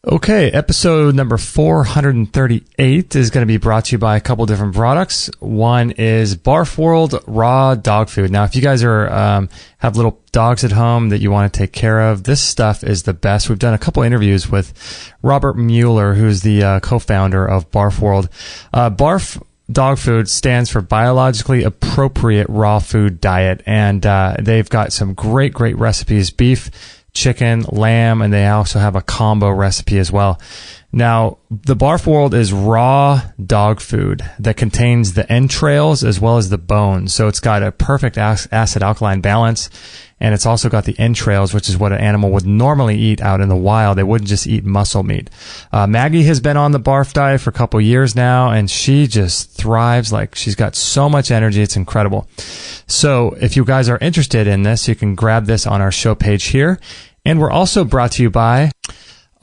Okay, episode number 438 is going to be brought to you by a couple different products. One is Barf World Raw Dog Food. Now, if you guys are have little dogs at home that you want to take care of, this stuff is the best. We've done a couple interviews with Robert Mueller, who's the co-founder of Barf World. Barf Dog Food stands for Biologically Appropriate Raw Food Diet, and they've got some great recipes: beef, chicken, lamb, and they also have a combo recipe as well. Now, the Barf World is raw dog food that contains the entrails as well as the bones. So it's got a perfect acid-alkaline balance, and it's also got the entrails, which is what an animal would normally eat out in the wild. They wouldn't just eat muscle meat. Maggie has been on the Barf diet for a couple years now, and she just thrives. Like, she's got so much energy. It's incredible. So if you guys are interested in this, you can grab this on our show page here. And we're also brought to you by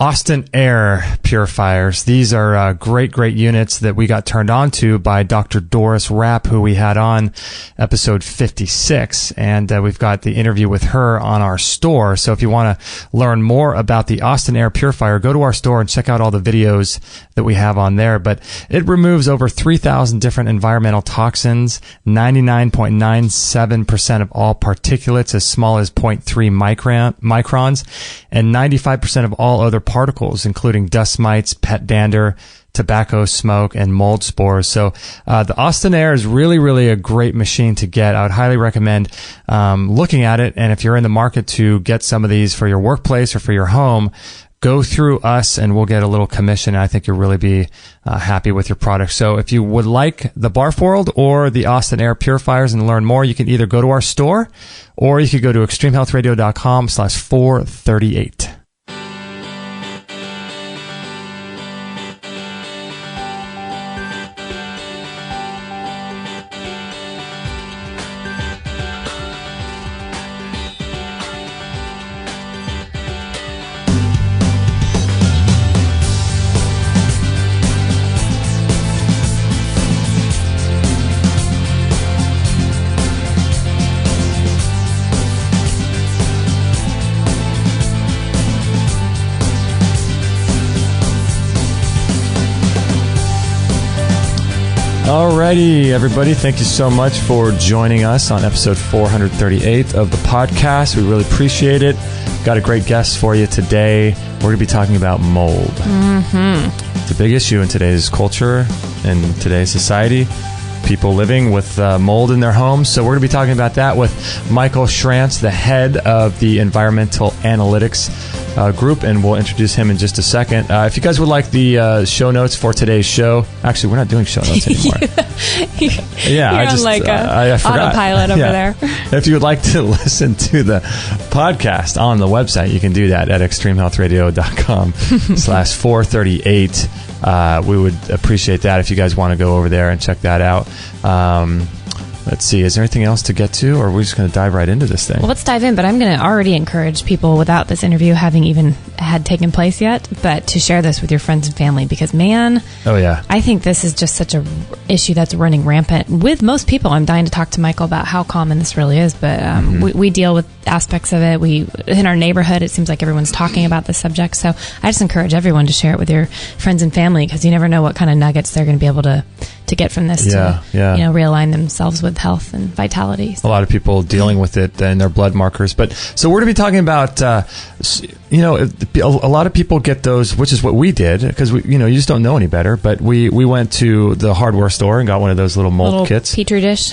Austin Air Purifiers. These are great units that we got turned on to by Dr. Doris Rapp, who we had on episode 56. And we've got the interview with her on our store. So if you want to learn more about the Austin Air Purifier, go to our store and check out all the videos that we have on there. But it removes over 3,000 different environmental toxins, 99.97% of all particulates as small as 0.3 microns, and 95% of all other particles, including dust mites, pet dander, tobacco smoke, and mold spores. So the Austin Air is really a great machine to get. I would highly recommend looking at it. And if you're in the market to get some of these for your workplace or for your home, go through us and we'll get a little commission. I think you'll really be happy with your product. So if you would like the Barf World or the Austin Air Purifiers and learn more, you can either go to our store or you could go to extremehealthradio.com/438. Alrighty, everybody. Thank you so much for joining us on episode 438 of the podcast. We really appreciate it. Got a great guest for you today. We're going to be talking about mold. It's a big issue in today's culture and today's society. People living with mold in their homes. So we're going to be talking about that with Michael Schrantz, the head of the Environmental Analytics group, and we'll introduce him in just a second. If you guys would like the show notes for today's show, actually, we're not doing show notes anymore. I forgot. Autopilot over there. If you would like to listen to the podcast on the website, you can do that at extremehealthradio.com/438. We would appreciate that if you guys want to go over there and check that out. Let's see. Is there anything else to get to, or are we just going to dive right into this thing? Well, let's dive in, but I'm going to already encourage people without this interview having even had taken place yet, but to share this with your friends and family because, man, I think this is just such a issue that's running rampant with most people. I'm dying to talk to Michael about how common this really is, but we deal with aspects of it. In our neighborhood, it seems like everyone's talking about this subject, so I just encourage everyone to share it with your friends and family because you never know what kind of nuggets they're going to be able to get from this to realign themselves with health and vitality. So. A lot of people dealing with it and their blood markers. But so we're going to be talking about, a lot of people get those, which is what we did because you just don't know any better. But we went to the hardware store and got one of those little mold kits, petri dish,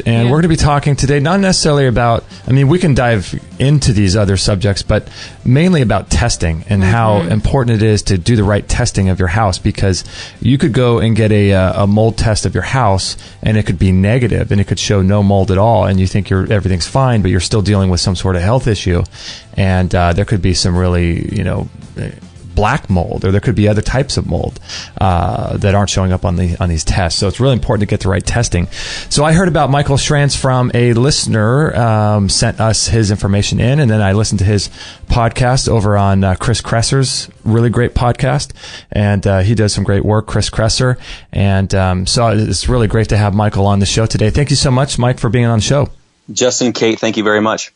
and we're going to be talking today not necessarily about. I mean, we can dive into these other subjects, but mainly about testing and how important it is to do the right testing of your house because you could go and get a mold test of your house and it could be negative and it could show no mold at all and you think everything's fine, but you're still dealing with some sort of health issue, and there could be some really black mold, or there could be other types of mold that aren't showing up on these tests. So it's really important to get the right testing. So I heard about Michael Schrantz from a listener, sent us his information in, and then I listened to his podcast over on Chris Kresser's really great podcast, and he does some great work, Chris Kresser. And so it's really great to have Michael on the show today. Thank you so much, Mike, for being on the show. Justin, Kate, thank you very much.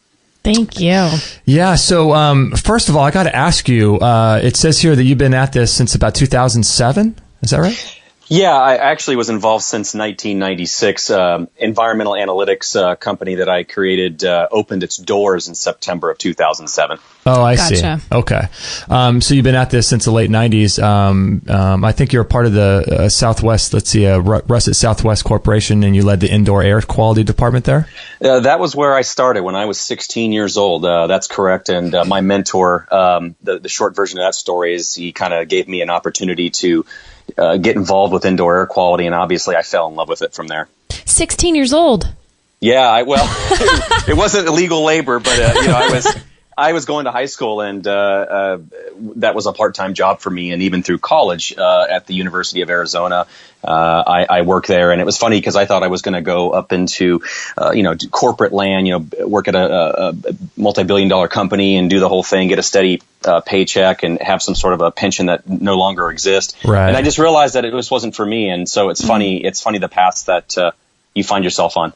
Thank you. Yeah. So, first of all, I got to ask you, it says here that you've been at this since about 2007. Is that right? Yeah, I actually was involved since 1996. Environmental analytics company that I created opened its doors in September of 2007. Oh, I see. Okay. So you've been at this since the late 90s. I think you're a part of the Southwest, Russet Southwest Corporation, and you led the indoor air quality department there? That was where I started when I was 16 years old. That's correct. And my mentor, the short version of that story is he kind of gave me an opportunity to get involved with indoor air quality, and obviously I fell in love with it from there. 16 years old. Yeah, it wasn't illegal labor, but I was going to high school, and that was a part-time job for me. And even through college at the University of Arizona, I worked there. And it was funny because I thought I was going to go up into, corporate land, work at a multi-billion-dollar company and do the whole thing, get a steady paycheck and have some sort of a pension that no longer exists. Right. And I just realized that it just wasn't for me. And so it's funny the paths that you find yourself on.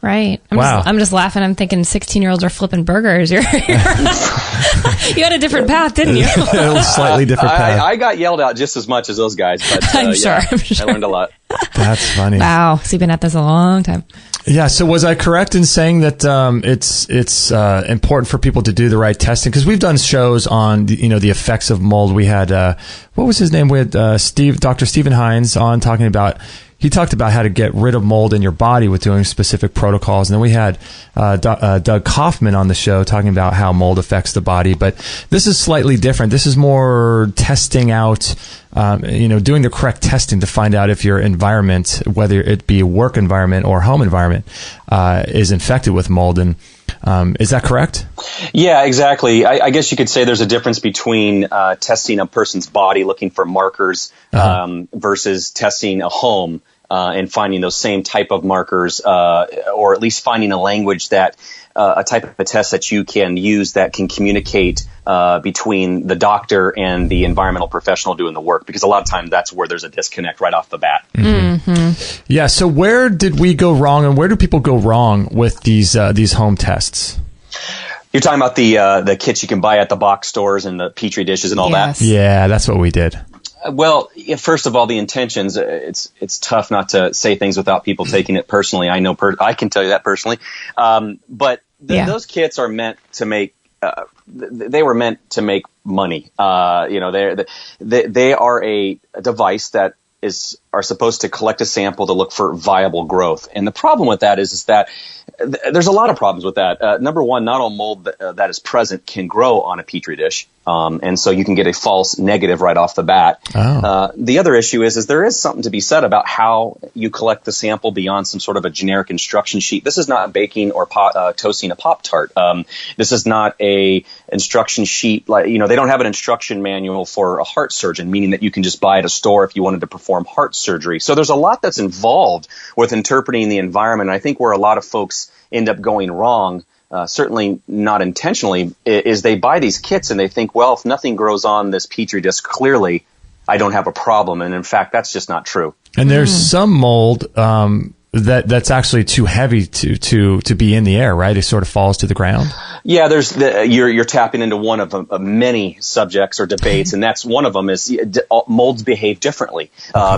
Right. I'm just laughing. I'm thinking 16-year-olds are flipping burgers. You had a different path, didn't you? A slightly different path. I got yelled out just as much as those guys, but I'm sure. I learned a lot. That's funny. Wow. So you've been at this a long time. Yeah. So was I correct in saying that it's important for people to do the right testing? Because we've done shows on the effects of mold. We had what was his name? We had Dr. Stephen Hines on talking about. He talked about how to get rid of mold in your body with doing specific protocols. And then we had Doug Kaufman on the show talking about how mold affects the body. But this is slightly different. This is more testing out, doing the correct testing to find out if your environment, whether it be a work environment or home environment, is infected with mold. And is that correct? Yeah, exactly. I guess you could say there's a difference between testing a person's body, looking for markers, versus testing a home and finding those same type of markers, or at least finding a language that a type of a test that you can use that can communicate between the doctor and the environmental professional doing the work, because a lot of times that's where there's a disconnect right off the bat. Mm-hmm. Yeah. So where did we go wrong, and where do people go wrong with these home tests? You're talking about the kits you can buy at the box stores and the Petri dishes and all that? Yeah, that's what we did. Well, first of all, the intentions, it's tough not to say things without people taking it personally. I know I can tell you that personally. But those kits are meant to make they were meant to make money. They are a device that are supposed to collect a sample to look for viable growth. And the problem with that is that there's a lot of problems with that. Number one, not all mold that is present can grow on a Petri dish. And so you can get a false negative right off the bat. Oh. The other issue is there is something to be said about how you collect the sample beyond some sort of a generic instruction sheet. This is not baking or toasting a Pop-Tart. This is not a instruction sheet. They don't have an instruction manual for a heart surgeon, meaning that you can just buy at a store if you wanted to perform heart surgery. So there's a lot that's involved with interpreting the environment. And I think where a lot of folks end up going wrong, certainly not intentionally, is they buy these kits and they think, well, if nothing grows on this Petri dish, clearly I don't have a problem. And in fact, that's just not true. And there's some mold that's actually too heavy to be in the air, right? It sort of falls to the ground. Yeah, you're tapping into one of many subjects or debates, and that's one of them is molds behave differently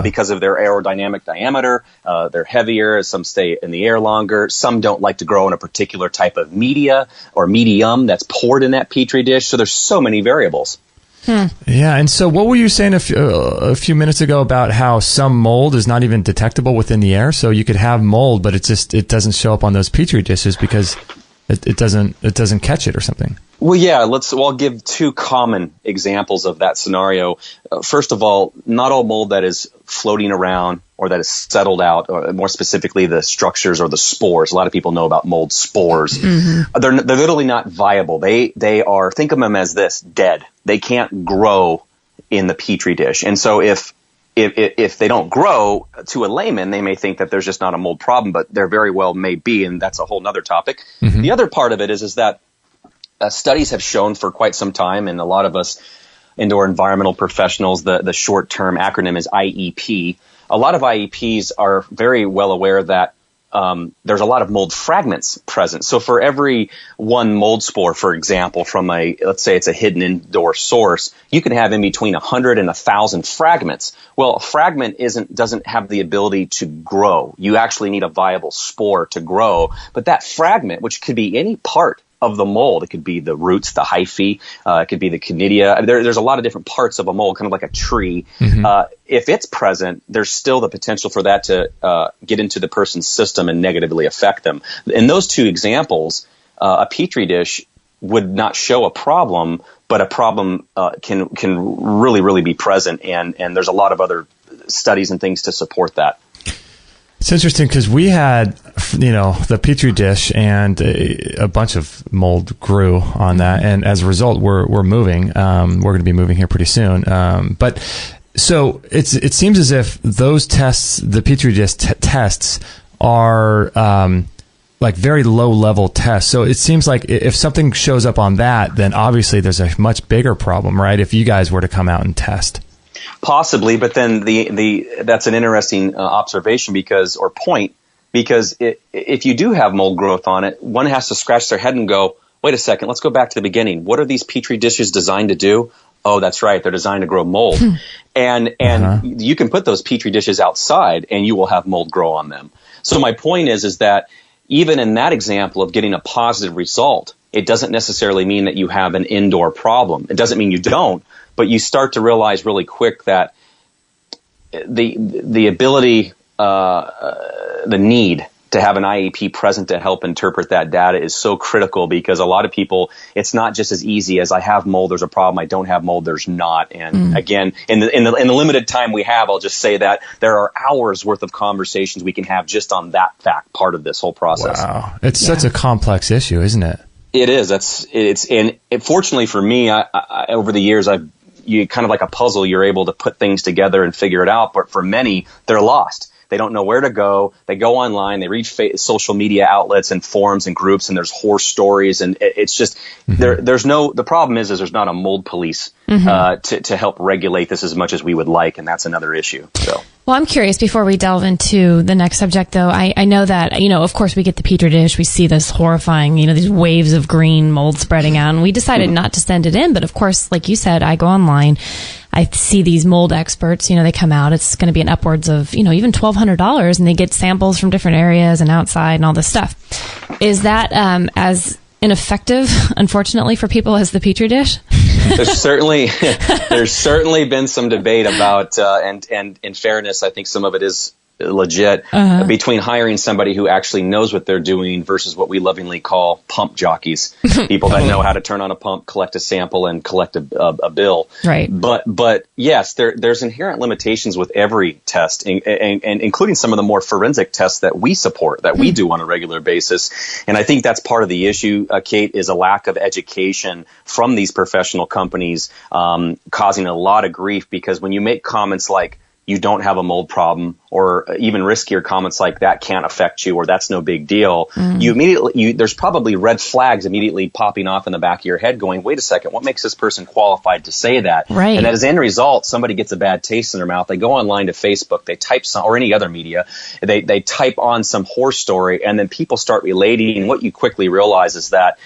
because of their aerodynamic diameter. They're heavier. Some stay in the air longer. Some don't like to grow in a particular type of media or medium that's poured in that Petri dish. So there's so many variables. Yeah, and so what were you saying a few minutes ago about how some mold is not even detectable within the air? So you could have mold, but it doesn't show up on those Petri dishes because it doesn't catch it or something. Well, yeah, I'll give two common examples of that scenario. First of all, not all mold that is floating around or that is settled out, or more specifically the structures or the spores. A lot of people know about mold spores. Mm-hmm. They're literally not viable. They are, think of them as this, dead. They can't grow in the Petri dish. And so if they don't grow, to a layman, they may think that there's just not a mold problem, but there very well may be, and that's a whole nother topic. Mm-hmm. The other part of it is that studies have shown for quite some time, and a lot of us indoor environmental professionals, the short-term acronym is IEP. A lot of IEPs are very well aware that there's a lot of mold fragments present. So for every one mold spore, for example, from let's say it's a hidden indoor source, you can have in between 100 and 1,000 fragments. Well, a fragment doesn't have the ability to grow. You actually need a viable spore to grow. But that fragment, which could be any part of the mold, it could be the roots, the hyphae, it could be the conidia. There's a lot of different parts of a mold, kind of like a tree. If it's present, there's still the potential for that to get into the person's system and negatively affect them. In those two examples, a petri dish would not show a problem, but a problem can really, really be present, and there's a lot of other studies and things to support that. It's interesting because we had, the petri dish, and a bunch of mold grew on that, and as a result, we're moving. We're going to be moving here pretty soon. But so it seems as if those tests, the petri dish tests, are like very low level tests. So it seems like if something shows up on that, then obviously there's a much bigger problem, right? If you guys were to come out and test. Possibly, but then that's an interesting observation because if you do have mold growth on it, one has to scratch their head and go, wait a second, let's go back to the beginning. What are these petri dishes designed to do? Oh, that's right, they're designed to grow mold. And you can put those petri dishes outside and you will have mold grow on them. So my point is that even in that example of getting a positive result, it doesn't necessarily mean that you have an indoor problem. It doesn't mean you don't. But you start to realize really quick that the ability, the need to have an IEP present to help interpret that data is so critical because a lot of people, it's not just as easy as I have mold, there's a problem, I don't have mold, there's not. And again, in the limited time we have, I'll just say that there are hours worth of conversations we can have just on that fact part of this whole process. Wow. It's such a complex issue, isn't it? It is. And fortunately for me, I over the years, you kind of like a puzzle, you're able to put things together and figure it out. But for many, they're lost. They don't know where to go. They go online, they read social media outlets and forums and groups, and there's horror stories. And it's just, the problem is there's not a mold police to help regulate this as much as we would like. And that's another issue. So. Well, I'm curious, before we delve into the next subject, though, I know that, of course, we get the petri dish, we see this horrifying, these waves of green mold spreading out, and we decided not to send it in. But of course, like you said, I go online, I see these mold experts, they come out, it's going to be an upwards of, even $1,200, and they get samples from different areas and outside and all this stuff. Is that as ineffective, unfortunately, for people as the petri dish? There's certainly been some debate about, and in fairness, I think some of it is legit, between hiring somebody who actually knows what they're doing versus what we lovingly call pump jockeys, people that know how to turn on a pump, collect a sample, and collect a bill. Right. But yes, there's inherent limitations with every test, and including some of the more forensic tests that we support, that we do on a regular basis. And I think that's part of the issue, Kate, is a lack of education from these professional companies, causing a lot of grief, because when you make comments like, you don't have a mold problem, or even riskier comments like that can't affect you, or that's no big deal, there's probably red flags immediately popping off in the back of your head going, wait a second, what makes this person qualified to say that? Right. And as an end result, somebody gets a bad taste in their mouth. They go online to Facebook, they type some, or any other media, they type on some horror story, and then people start relating. And what you quickly realize is that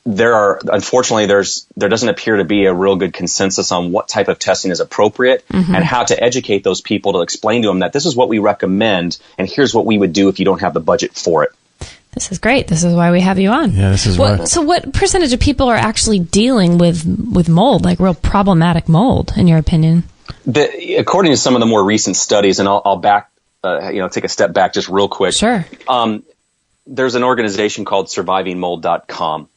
there doesn't appear to be a real good consensus on what type of testing is appropriate and how to educate those people to explain to them that this is what we recommend and here's what we would do if you don't have the budget for it. This is great. This is why we have you on. Yeah, this is why. So what percentage of people are actually dealing with mold, like real problematic mold, in your opinion? According to some of the more recent studies, and I'll take a step back just real quick. Sure. There's an organization called survivingmold.com.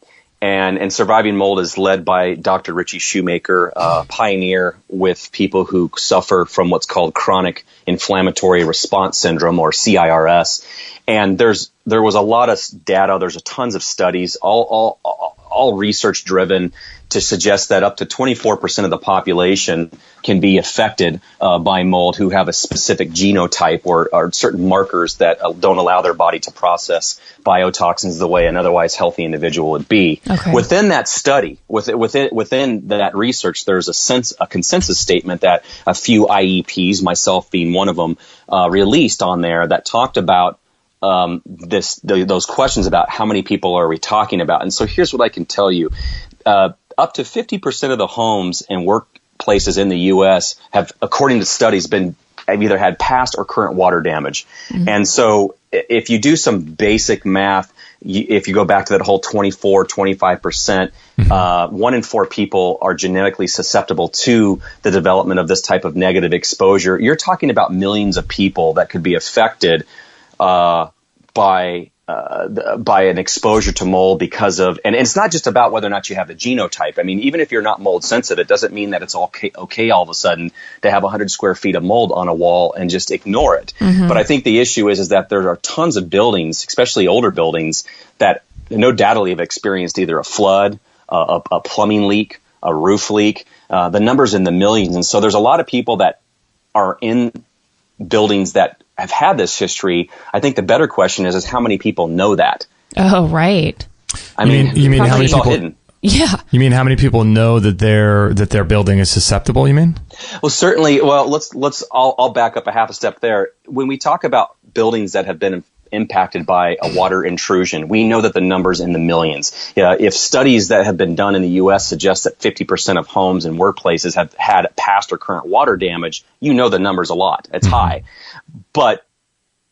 And Surviving Mold is led by Dr. Richie Shoemaker, a pioneer with people who suffer from what's called chronic inflammatory response syndrome, or CIRS. And there was a lot of data. There's tons of studies, all research driven, to suggest that up to 24% of the population can be affected by mold, who have a specific genotype or certain markers that don't allow their body to process biotoxins the way an otherwise healthy individual would be. Okay. Within that study, within that research, there's a consensus statement that a few IEPs, myself being one of them, released on there that talked about those questions about how many people are we talking about. And so here's what I can tell you. Up to 50% of the homes and workplaces in the U.S. have, according to studies, have either had past or current water damage. Mm-hmm. And so if you do some basic math, if you go back to that whole 25%, 1 in 4 people are genetically susceptible to the development of this type of negative exposure. You're talking about millions of people that could be affected by an exposure to mold because of, and it's not just about whether or not you have the genotype. I mean, even if you're not mold sensitive, it doesn't mean that it's okay all of a sudden to have 100 square feet of mold on a wall and just ignore it. Mm-hmm. But I think the issue is that there are tons of buildings, especially older buildings, that no doubtly have experienced either a flood, a plumbing leak, a roof leak. The number's in the millions. And so there's a lot of people that are in buildings that have had this history. I think the better question is how many people know that? Oh, right. I mean, you mean how many people? Hidden. Yeah. You mean how many people know that their building is susceptible? You mean? Well, certainly. Well, I'll back up a half a step there. When we talk about buildings that have been impacted by a water intrusion, we know that the number's in the millions. If studies that have been done in the U.S. suggest that 50% of homes and workplaces have had past or current water damage, you know the number's a lot. It's high. But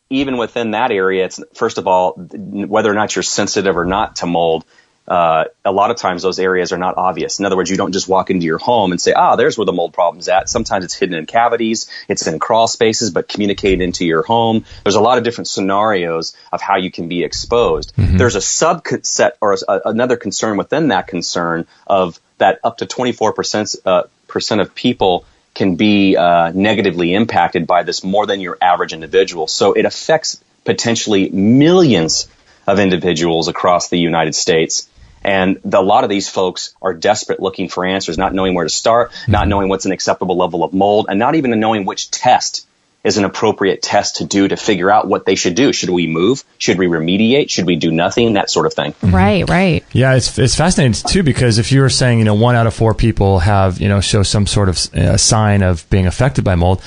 even within that area, it's, first of all, whether or not you're sensitive or not to mold, a lot of times those areas are not obvious. In other words, you don't just walk into your home and say, there's where the mold problem's at. Sometimes it's hidden in cavities, it's in crawl spaces, but communicated into your home. There's a lot of different scenarios of how you can be exposed. Mm-hmm. There's a subset or another concern within that concern of that up to 24% of people can be negatively impacted by this more than your average individual. So it affects potentially millions of individuals across the United States. And a lot of these folks are desperate looking for answers, not knowing where to start, not knowing what's an acceptable level of mold, and not even knowing which test is an appropriate test to do to figure out what they should do. Should we move? Should we remediate? Should we do nothing? That sort of thing. Right. Yeah, it's fascinating too, because if you were saying, 1 out of 4 people have, show some sort of sign of being affected by mold,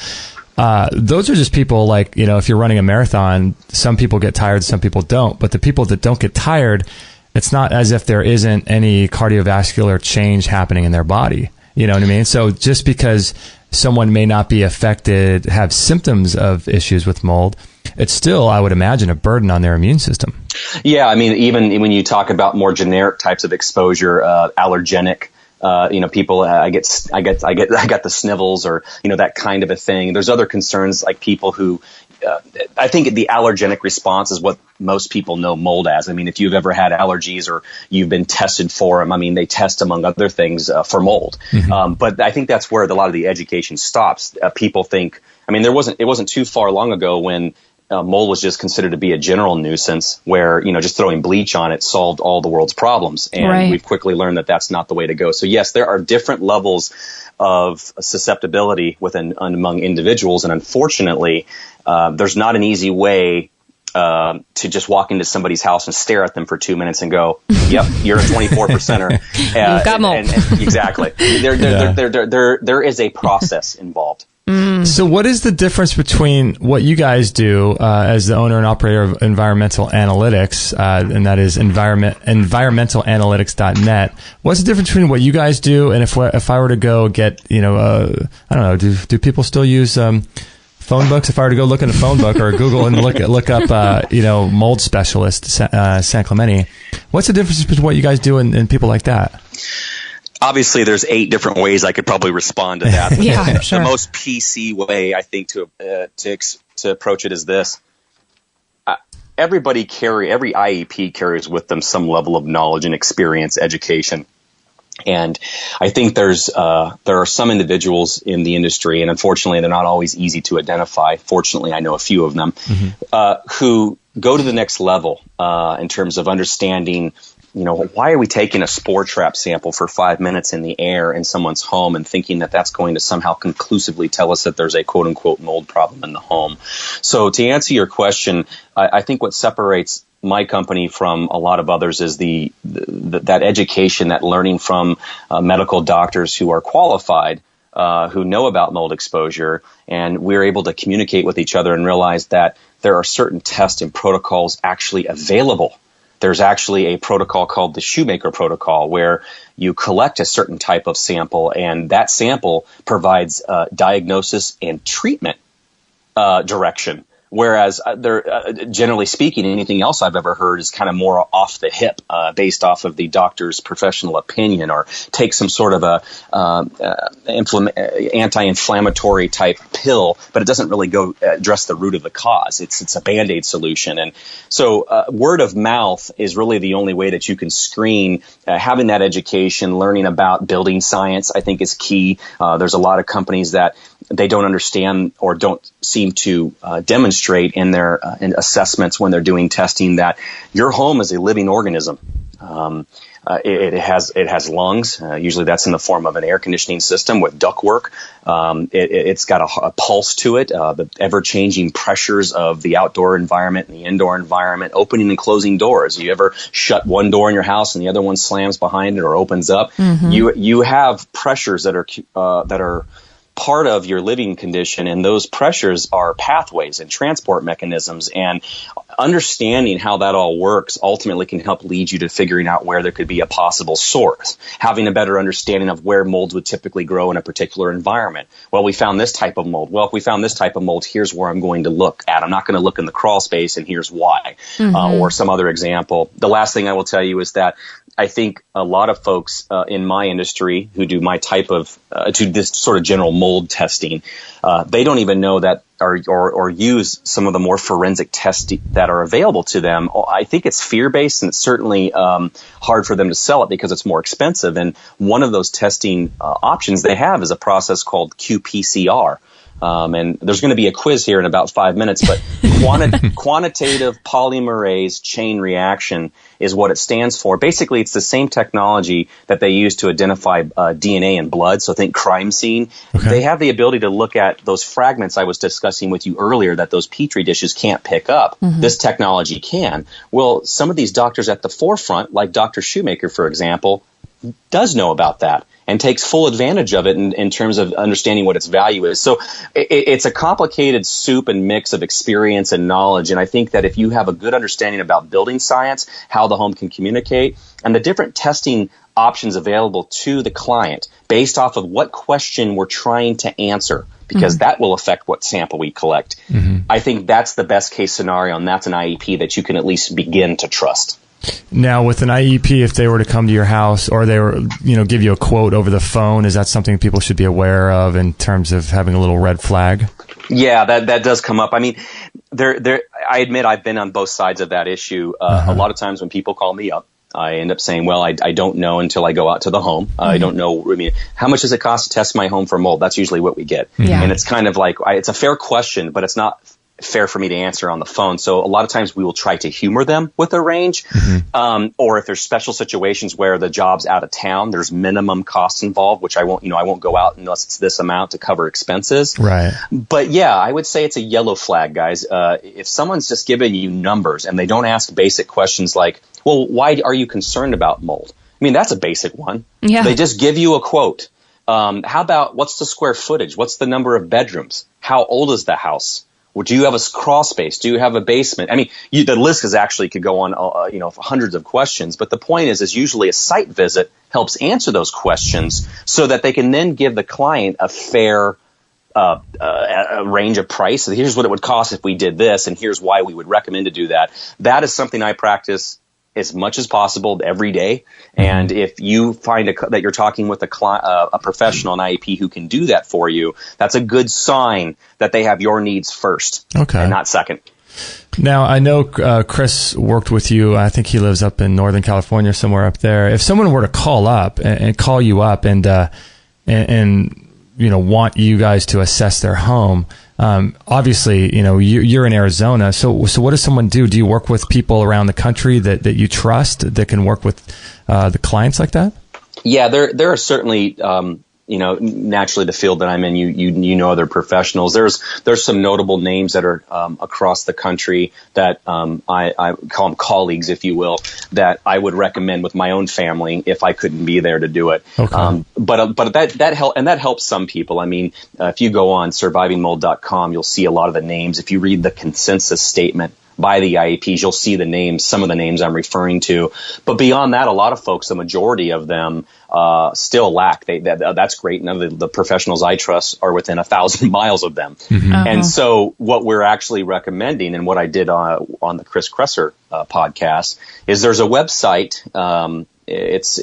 those are just people like, if you're running a marathon, some people get tired, some people don't. But the people that don't get tired, it's not as if there isn't any cardiovascular change happening in their body. You know what I mean? So just because someone may not be affected, have symptoms of issues with mold, it's still, I would imagine, a burden on their immune system. Yeah, I mean, even when you talk about more generic types of exposure, allergenic, people, I got the snivels or, that kind of a thing. There's other concerns like people who, I think the allergenic response is what most people know mold as. I mean, if you've ever had allergies or you've been tested for them, I mean, they test among other things for mold. Mm-hmm. But I think that's where a lot of the education stops. People think, I mean, it wasn't too far long ago when mold was just considered to be a general nuisance where, just throwing bleach on it solved all the world's problems. And we've quickly learned that that's not the way to go. So yes, there are different levels of susceptibility among individuals. And unfortunately, there's not an easy way to just walk into somebody's house and stare at them for 2 minutes and go, yep, you're a 24%er. You've got mold. And exactly. There is a process involved. So what is the difference between what you guys do as the owner and operator of Environmental Analytics, and that is environmentalanalytics.net? What's the difference between what you guys do and if I were to go get, I don't know, do people still use phone books? If I were to go look in a phone book or Google and look up, mold specialist San Clemente, what's the difference between what you guys do and people like that? Obviously, there's 8 different ways I could probably respond to that. Yeah, sure. The most PC way, I think, to approach it is this. Every IEP carries with them some level of knowledge and experience, education. And I think there are some individuals in the industry, and unfortunately, they're not always easy to identify. Fortunately, I know a few of them, who go to the next level in terms of understanding, why are we taking a spore trap sample for 5 minutes in the air in someone's home and thinking that that's going to somehow conclusively tell us that there's a quote unquote mold problem in the home? So to answer your question, I think what separates my company from a lot of others is that education, that learning from medical doctors who are qualified who know about mold exposure, and we're able to communicate with each other and realize that there are certain tests and protocols actually available. There's actually a protocol called the Shoemaker protocol where you collect a certain type of sample, and that sample provides diagnosis and treatment direction. Whereas generally speaking, anything else I've ever heard is kind of more off the hip, based off of the doctor's professional opinion, or take some sort of a anti-inflammatory type pill, but it doesn't really go address the root of the cause. It's a Band-Aid solution. And so word of mouth is really the only way that you can screen. Having that education, learning about building science, I think is key. There's a lot of companies that they don't understand or don't seem to demonstrate in their in assessments when they're doing testing that your home is a living organism. It has lungs. Usually that's in the form of an air conditioning system with ductwork. It's got a pulse to it. The ever-changing pressures of the outdoor environment and the indoor environment, opening and closing doors. You ever shut one door in your house and the other one slams behind it or opens up? Mm-hmm. You have pressures that are part of your living condition, and those pressures are pathways and transport mechanisms, and understanding how that all works ultimately can help lead you to figuring out where there could be a possible source, having a better understanding of where molds would typically grow in a particular environment. Well, we found this type of mold. Well, if we found this type of mold, here's where I'm going to look at. I'm not going to look in the crawl space, and here's why, or some other example. The last thing I will tell you is that I think a lot of folks in my industry who do my type of to this sort of general mold testing, they don't even know that or use some of the more forensic tests that are available to them. I think it's fear-based, and it's certainly hard for them to sell it because it's more expensive. And one of those testing options they have is a process called qPCR. And there's going to be a quiz here in about 5 minutes, but quantitative polymerase chain reaction is what it stands for. Basically, it's the same technology that they use to identify DNA in blood. So think crime scene. Okay. They have the ability to look at those fragments I was discussing with you earlier that those Petri dishes can't pick up. Mm-hmm. This technology can. Well, some of these doctors at the forefront, like Dr. Shoemaker, for example, does know about that and takes full advantage of it in terms of understanding what its value is. So it's a complicated soup and mix of experience and knowledge. And I think that if you have a good understanding about building science, how the home can communicate, and the different testing options available to the client based off of what question we're trying to answer, because that will affect what sample we collect. Mm-hmm. I think that's the best case scenario, and that's an IEP that you can at least begin to trust. Now, with an IEP, if they were to come to your house or they were, give you a quote over the phone, is that something people should be aware of in terms of having a little red flag? Yeah, that does come up. I mean, I admit I've been on both sides of that issue. A lot of times when people call me up, I end up saying, well, I don't know until I go out to the home. I don't know. I mean, how much does it cost to test my home for mold? That's usually what we get. Yeah. And it's kind of like, it's a fair question, but it's not fair for me to answer on the phone. So a lot of times we will try to humor them with a range. Mm-hmm. Or if there's special situations where the job's out of town, there's minimum costs involved, which I won't go out unless it's this amount to cover expenses. Right. But yeah, I would say it's a yellow flag, guys. If someone's just giving you numbers and they don't ask basic questions like, well, why are you concerned about mold? I mean, that's a basic one. Yeah. They just give you a quote. How about what's the square footage? What's the number of bedrooms? How old is the house? Or do you have a crawl space? Do you have a basement? I mean, the list could go on, for hundreds of questions. But the point is usually a site visit helps answer those questions so that they can then give the client a fair a range of price. So here's what it would cost if we did this, and here's why we would recommend to do that. That is something I practice as much as possible every day. And if you find that you're talking with a professional, an IEP who can do that for you, that's a good sign that they have your needs first, and not second. Now, I know Chris worked with you. I think he lives up in Northern California, somewhere up there. If someone were to call up and call you up and want you guys to assess their home, obviously, you're in Arizona. So what does someone do? Do you work with people around the country that you trust that can work with the clients like that? Yeah, there are certainly naturally the field that I'm in, you know other professionals. There's some notable names that are across the country that I call them colleagues, if you will, that I would recommend with my own family if I couldn't be there to do it. Okay. But that helps some people. I mean, if you go on survivingmold.com, you'll see a lot of the names. If you read the consensus statement by the IEPs, you'll see the names, some of the names I'm referring to. But beyond that, a lot of folks, the majority of them, still lack. That's great. None of the professionals I trust are within 1,000 miles of them. Mm-hmm. Uh-huh. And so what we're actually recommending, and what I did on the Chris Kresser podcast, is there's a website. It's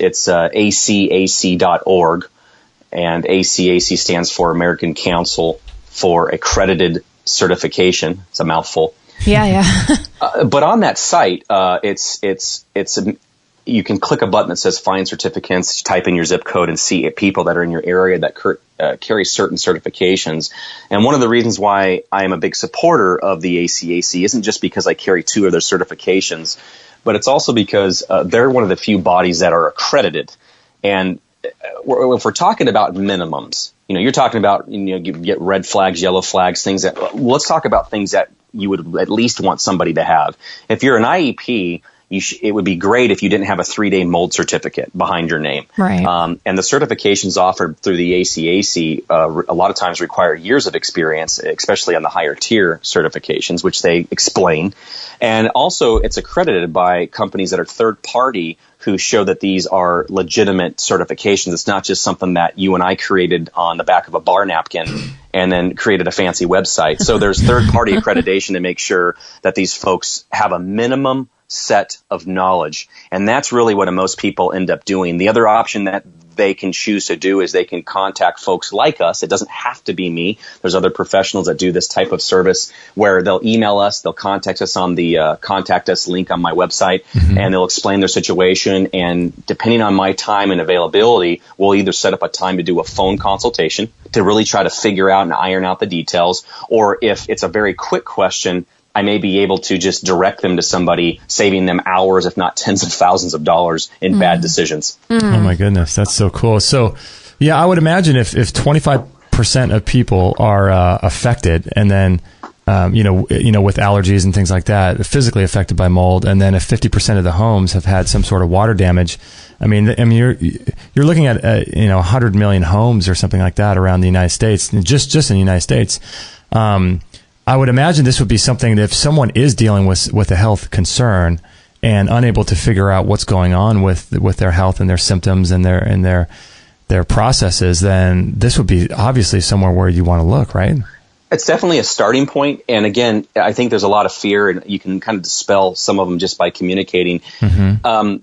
acac.org, and ACAC stands for American Council for Accredited Certification. It's a mouthful. Yeah. But on that site, you can click a button that says Find Certificates, type in your zip code, and see people that are in your area that carry certain certifications. And one of the reasons why I am a big supporter of the ACAC isn't just because I carry 2 of their certifications, but it's also because they're one of the few bodies that are accredited. And if we're talking about minimums, you're talking about, you get red flags, yellow flags, things let's talk about things that you would at least want somebody to have. If you're an IEP, it would be great if you didn't have a 3-day mold certificate behind your name. Right. And the certifications offered through the ACAC a lot of times require years of experience, especially on the higher tier certifications, which they explain. And also, it's accredited by companies that are third party who show that these are legitimate certifications. It's not just something that you and I created on the back of a bar napkin and then created a fancy website. So there's third party accreditation to make sure that these folks have a minimum set of knowledge. And that's really what most people end up doing. The other option that they can choose to do is they can contact folks like us. It doesn't have to be me. There's other professionals that do this type of service where they'll email us, they'll contact us on the contact us link on my website, mm-hmm. and they'll explain their situation. And depending on my time and availability, we'll either set up a time to do a phone consultation to really try to figure out and iron out the details, or if it's a very quick question, I may be able to just direct them to somebody, saving them hours, if not tens of thousands of dollars in bad decisions. Oh my goodness, that's so cool. So, yeah, I would imagine if 25% of people are affected, and then with allergies and things like that, physically affected by mold, and then if 50% of the homes have had some sort of water damage, I mean, you're looking at 100 million homes or something like that around the United States, just in the United States. I would imagine this would be something that if someone is dealing with a health concern and unable to figure out what's going on with their health and their symptoms and their processes, then this would be obviously somewhere where you want to look, right? It's definitely a starting point. And again, I think there's a lot of fear, and you can kind of dispel some of them just by communicating. Mm-hmm.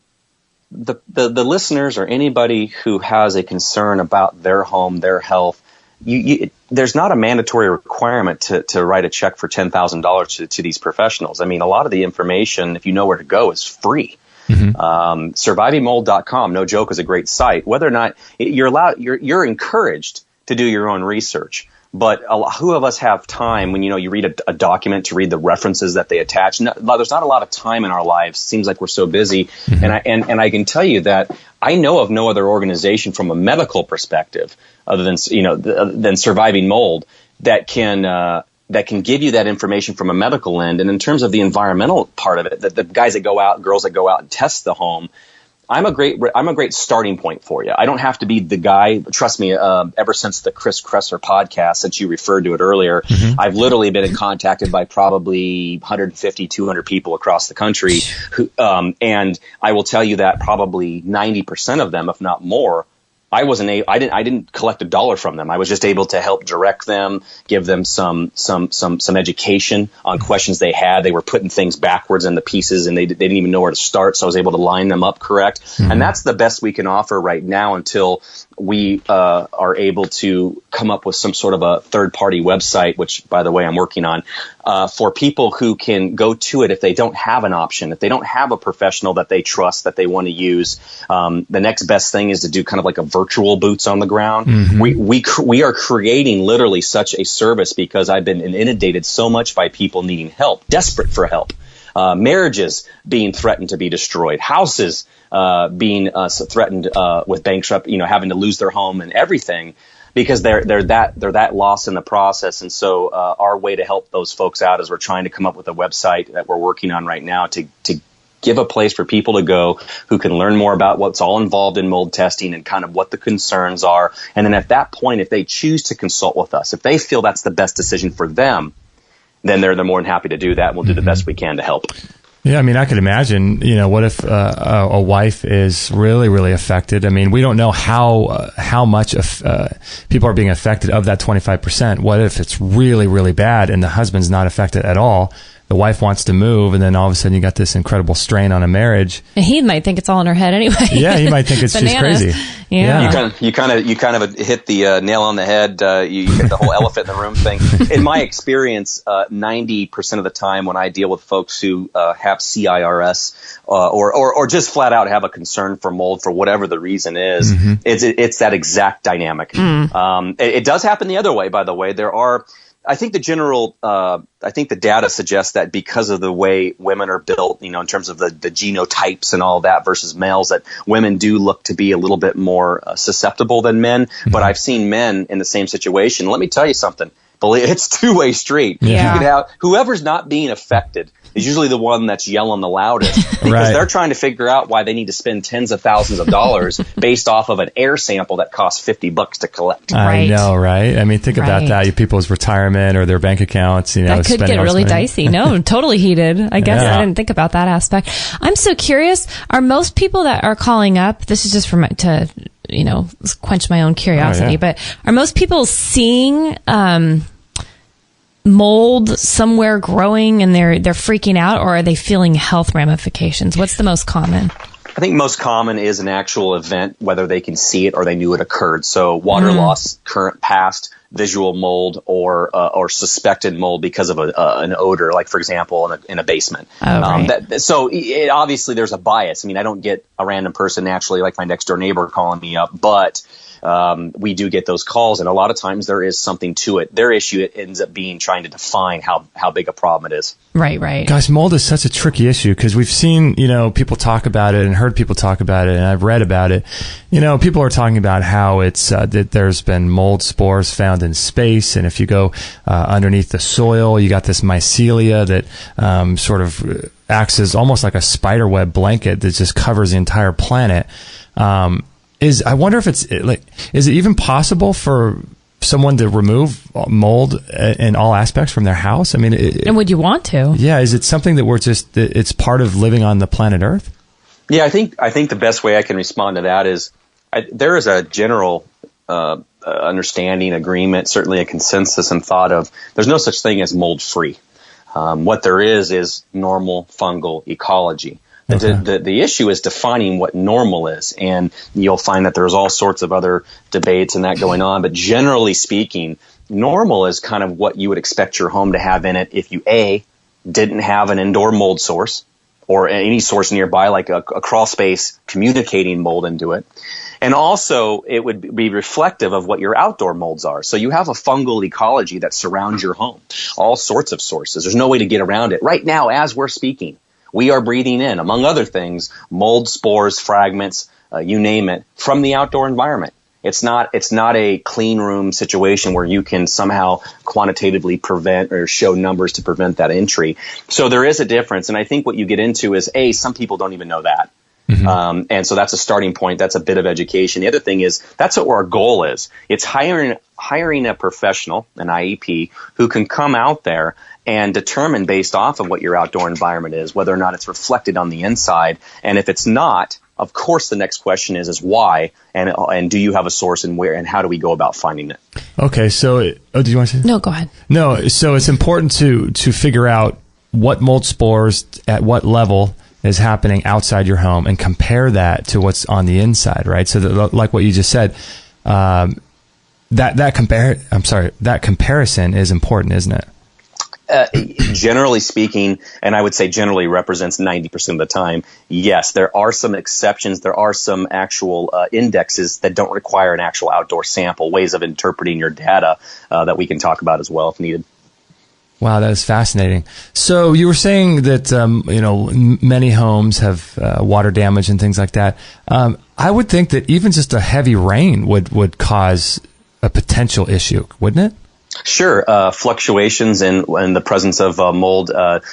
The listeners or anybody who has a concern about their home, their health, there's not a mandatory requirement to write a check for $10,000 to these professionals. I mean, a lot of the information, if you know where to go, is free. Mm-hmm. Survivingmold.com, no joke, is a great site. Whether or not you're encouraged to do your own research. But who of us have time when, you read a document to read the references that they attach? No, there's not a lot of time in our lives. Seems like we're so busy. Mm-hmm. And I can tell you that I know of no other organization from a medical perspective other than, than Surviving Mold that can give you that information from a medical end. And in terms of the environmental part of it, the guys that go out, girls that go out and test the home, I'm a great starting point for you. I don't have to be the guy. Trust me, ever since the Chris Kresser podcast, since you referred to it earlier, mm-hmm. I've literally been contacted by probably 150, 200 people across the country. And I will tell you that probably 90% of them, if not more, I didn't collect $1 from them. I was just able to help direct them, give them some education on questions they had. They were putting things backwards in the pieces, and they didn't even know where to start. So I was able to line them up correct. Mm-hmm. And that's the best we can offer right now until we are able to come up with some sort of a third-party website, which, by the way, I'm working on, for people who can go to it if they don't have an option, if they don't have a professional that they trust, that they want to use. The next best thing is to do kind of like a virtual boots on the ground. Mm-hmm. We are creating literally such a service because I've been inundated so much by people needing help, desperate for help. marriages being threatened to be destroyed, houses being threatened with bankruptcy, having to lose their home and everything, because they're that lost in the process. And so our way to help those folks out is we're trying to come up with a website that we're working on right now to give a place for people to go who can learn more about what's all involved in mold testing and kind of what the concerns are. And then at that point, if they choose to consult with us, if they feel that's the best decision for them, then they're more than happy to do that. And we'll do the best we can to help. Yeah, I mean, I could imagine, what if a wife is really, really affected? I mean, we don't know how much people are being affected of that 25%. What if it's really, really bad and the husband's not affected at all? The wife wants to move, and then all of a sudden you got this incredible strain on a marriage. And he might think it's all in her head anyway. Yeah, he might think she's crazy. Yeah. You kind of hit the nail on the head. You hit the whole elephant in the room thing. In my experience, 90% of the time when I deal with folks who have CIRS or just flat out have a concern for mold for whatever the reason is, it's that exact dynamic. It does happen the other way, by the way. I think the data suggests that because of the way women are built, in terms of the genotypes and all that versus males, that women do look to be a little bit more susceptible than men. But I've seen men in the same situation. Let me tell you something. It's two-way street. Yeah. You could have whoever's not being affected is usually the one that's yelling the loudest because they're trying to figure out why they need to spend tens of thousands of dollars based off of an air sample that costs $50 to collect. I know, right? I mean, think about that. People's retirement or their bank accounts, that could get really dicey. No, totally heated. I guess I didn't think about that aspect. I'm so curious. Are most people that are calling up, this is just to quench my own curiosity, but are most people seeing mold somewhere growing and they're freaking out, or are they feeling health ramifications? What's the most common? I think most common is an actual event, whether they can see it or they knew it occurred. So water loss, current, past, visual mold, or suspected mold because of an odor, like for example in a basement. So obviously there's a bias. I mean, I don't get a random person naturally like my next door neighbor calling me up, but we do get those calls, and a lot of times there is something to it. Their issue ends up being trying to define how big a problem it is. Right. Guys, mold is such a tricky issue because we've seen, people talk about it and heard people talk about it, and I've read about it. People are talking about how it's that there's been mold spores found in space, and if you go underneath the soil, you got this mycelia that sort of acts as almost like a spider web blanket that just covers the entire planet. I wonder if is it even possible for someone to remove mold in all aspects from their house? I mean, and would you want to? Yeah. Is it something that it's part of living on the planet Earth? Yeah, I think the best way I can respond to that is there is a general understanding, agreement, certainly a consensus and thought of there's no such thing as mold free. What there is normal fungal ecology. The issue is defining what normal is, and you'll find that there's all sorts of other debates and that going on. But generally speaking, normal is kind of what you would expect your home to have in it if you, A, didn't have an indoor mold source or any source nearby, like a crawl space communicating mold into it. And also, it would be reflective of what your outdoor molds are. So you have a fungal ecology that surrounds your home, all sorts of sources. There's no way to get around it. Right now, as we're speaking, we are breathing in, among other things, mold, spores, fragments, you name it, from the outdoor environment. It's not a clean room situation where you can somehow quantitatively prevent or show numbers to prevent that entry. So there is a difference. And I think what you get into is, A, some people don't even know that. And so that's a starting point. That's a bit of education. The other thing is that's what our goal is. It's hiring a professional, an IEP, who can come out there and determine based off of what your outdoor environment is, whether or not it's reflected on the inside. And if it's not, of course, the next question is why, and do you have a source, and where, and how do we go about finding it? Okay, so do you want to say? No, go ahead. No, so it's important to figure out what mold spores at what level is happening outside your home and compare that to what's on the inside, right? So like what you just said, that comparison is important, isn't it? Generally speaking, and I would say generally represents 90% of the time, yes, there are some exceptions. There are some actual indexes that don't require an actual outdoor sample, ways of interpreting your data that we can talk about as well if needed. Wow, that is fascinating. So you were saying that many homes have water damage and things like that. I would think that even just a heavy rain would cause a potential issue, wouldn't it? Sure. Fluctuations in the presence of mold,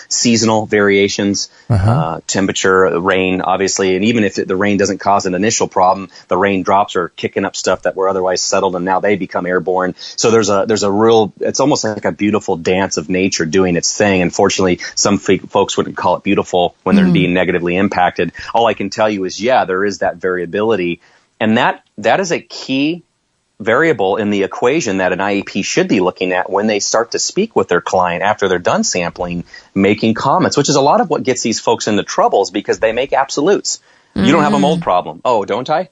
seasonal variations, temperature, rain, obviously. And even if the rain doesn't cause an initial problem, the raindrops are kicking up stuff that were otherwise settled, and now they become airborne. So there's a real, it's almost like a beautiful dance of nature doing its thing. Unfortunately, some folks wouldn't call it beautiful when they're being negatively impacted. All I can tell you is, there is that variability. And that is a key variable in the equation that an IEP should be looking at when they start to speak with their client after they're done sampling, making comments, which is a lot of what gets these folks into troubles because they make absolutes. You don't have a mold problem. Oh, don't I?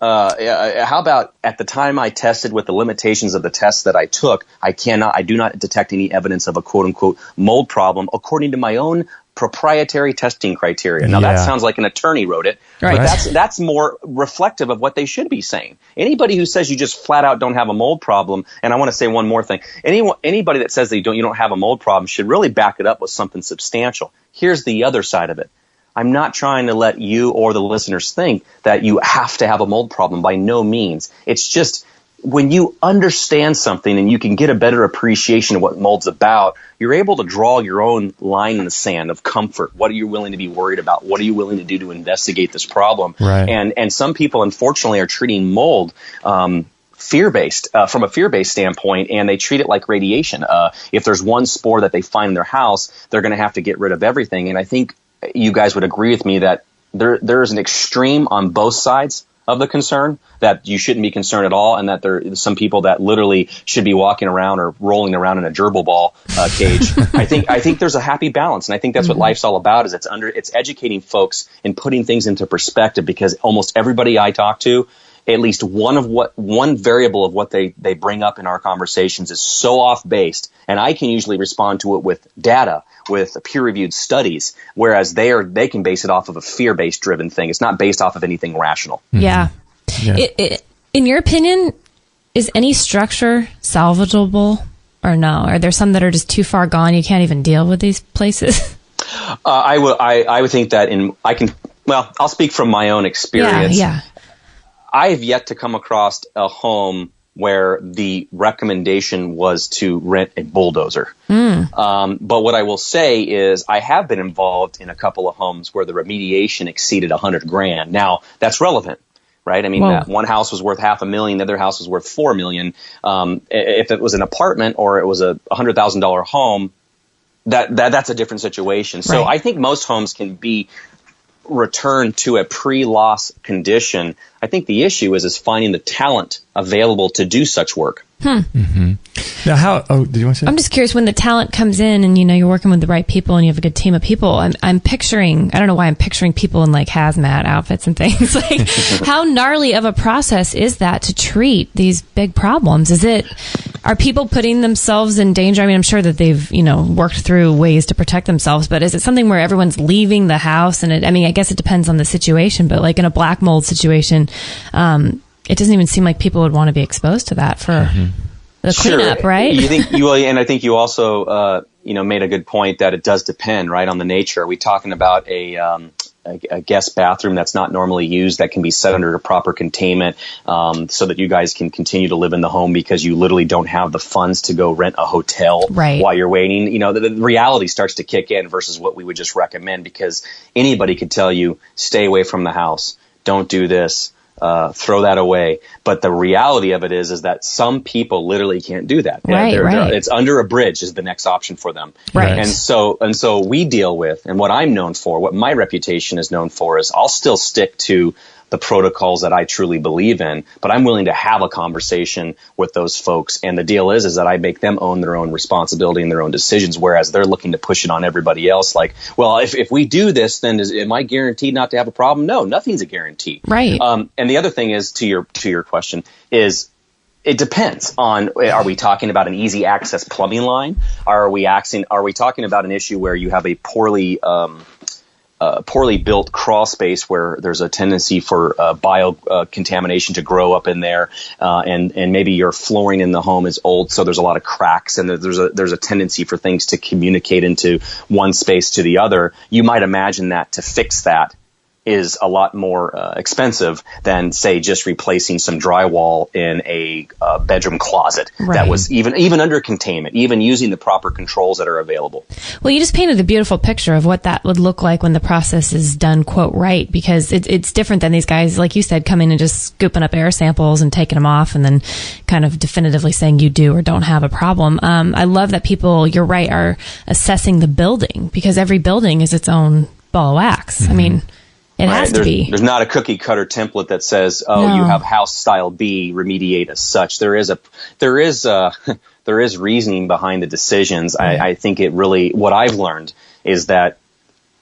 How about at the time I tested with the limitations of the tests that I took, I do not detect any evidence of a quote unquote mold problem according to my own proprietary testing criteria. Now that sounds like an attorney wrote it, but that's more reflective of what they should be saying. Anybody who says you just flat out don't have a mold problem, and I want to say one more thing. Anybody that says that you don't have a mold problem should really back it up with something substantial. Here's the other side of it. I'm not trying to let you or the listeners think that you have to have a mold problem. By no means. It's just when you understand something and you can get a better appreciation of what mold's about, you're able to draw your own line in the sand of comfort. What are you willing to be worried about? What are you willing to do to investigate this problem? Right. And some people, unfortunately, are treating mold fear-based, from a fear-based standpoint, and they treat it like radiation. If there's one spore that they find in their house, they're going to have to get rid of everything. And I think you guys would agree with me that there is an extreme on both sides of the concern, that you shouldn't be concerned at all, and that there are some people that literally should be walking around or rolling around in a gerbil ball cage. I think there's a happy balance, and I think that's what life's all about. Is it's educating folks and putting things into perspective, because almost everybody I talk to, at least one variable of what they bring up in our conversations is so off based, and I can usually respond to it with data, with peer-reviewed studies, whereas they can base it off of a fear-based driven thing. It's not based off of anything rational. Yeah. In your opinion, is any structure salvageable or no? Are there some that are just too far gone? You can't even deal with these places? I would think that I'll speak from my own experience. Yeah. I have yet to come across a home where the recommendation was to rent a bulldozer. But what I will say is I have been involved in a couple of homes where the remediation exceeded $100,000. Now, that's relevant, right? I mean, one house was worth $500,000, the other house was worth $4 million. If it was an apartment or it was a $100,000 home, that's a different situation. So I think most homes can be returned to a pre-loss condition. I think the issue is finding the talent available to do such work. Now, did you want to say? I'm just curious, when the talent comes in and, you're working with the right people and you have a good team of people, I'm picturing, I don't know why I'm picturing people in like hazmat outfits and things. Like, how gnarly of a process is that to treat these big problems? Are people putting themselves in danger? I mean, I'm sure that they've, worked through ways to protect themselves, but is it something where everyone's leaving the house? And I guess it depends on the situation, but like in a black mold situation, it doesn't even seem like people would want to be exposed to that for the cleanup, right? And I think you also, made a good point that it does depend, right, on the nature. Are we talking about a guest bathroom that's not normally used that can be set under a proper containment, so that you guys can continue to live in the home because you literally don't have the funds to go rent a hotel while you're waiting? The reality starts to kick in versus what we would just recommend, because anybody could tell you, stay away from the house, don't do this, throw that away. But the reality of it is that some people literally can't do that. It's under a bridge is the next option for them. Right. And so we deal with, and what I'm known for, what my reputation is known for, is I'll still stick to the protocols that I truly believe in, but I'm willing to have a conversation with those folks. And the deal is that I make them own their own responsibility and their own decisions, whereas they're looking to push it on everybody else. Like, well, if we do this, then am I guaranteed not to have a problem? No, nothing's a guarantee. Right. And the other thing is, to your question, is it depends on, are we talking about an easy access plumbing line? Are we talking about an issue where you have a poorly poorly built crawl space where there's a tendency for contamination to grow up in there, and maybe your flooring in the home is old, so there's a lot of cracks, and there's a tendency for things to communicate into one space to the other, you might imagine that to fix that is a lot more expensive than, say, just replacing some drywall in a bedroom closet that was even under containment, even using the proper controls that are available. Well, you just painted a beautiful picture of what that would look like when the process is done, quote, right, because it's different than these guys, like you said, coming and just scooping up air samples and taking them off and then kind of definitively saying you do or don't have a problem. I love that people, you're right, are assessing the building, because every building is its own ball of wax. I mean, it has to be. There's not a cookie cutter template that says, you have house style B, remediate as such. There is reasoning behind the decisions. I think it really, what I've learned is that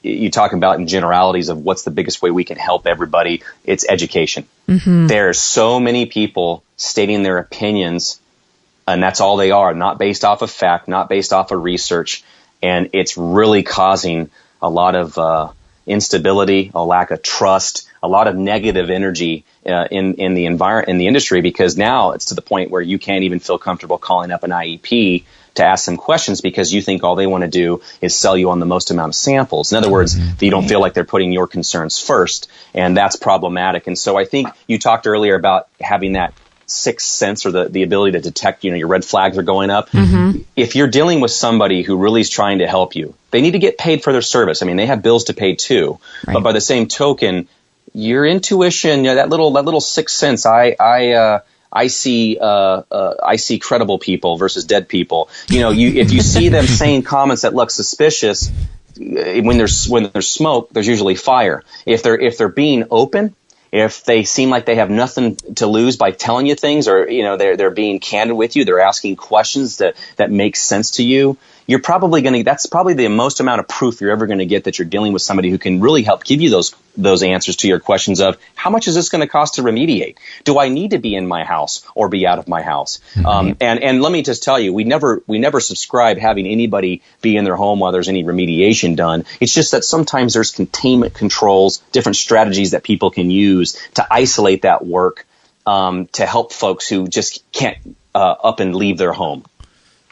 you talk about in generalities of what's the biggest way we can help everybody. It's education. Mm-hmm. There are so many people stating their opinions, and that's all they are, not based off of fact, not based off of research. And it's really causing a lot of, instability, a lack of trust, a lot of negative energy in the environment, in the industry, because now it's to the point where you can't even feel comfortable calling up an IEP to ask them questions because you think all they want to do is sell you on the most amount of samples. In other words, you don't feel like they're putting your concerns first, and that's problematic. And so I think you talked earlier about having that sixth sense, or the ability to detect, your red flags are going up. Mm-hmm. If you're dealing with somebody who really is trying to help you, they need to get paid for their service. I mean, they have bills to pay too. Right. But by the same token, your intuition, that little sixth sense, I see credible people versus dead people. If you see them saying comments that look suspicious, when there's smoke, there's usually fire. If they're being open, if they seem like they have nothing to lose by telling you things, or they're being candid with you, they're asking questions that make sense to you, you're probably that's probably the most amount of proof you're ever going to get that you're dealing with somebody who can really help give you those answers to your questions of, how much is this going to cost to remediate? Do I need to be in my house or be out of my house? Mm-hmm. And let me just tell you, we never subscribe having anybody be in their home while there's any remediation done. It's just that sometimes there's containment controls, different strategies that people can use to isolate that work, to help folks who just can't up and leave their home.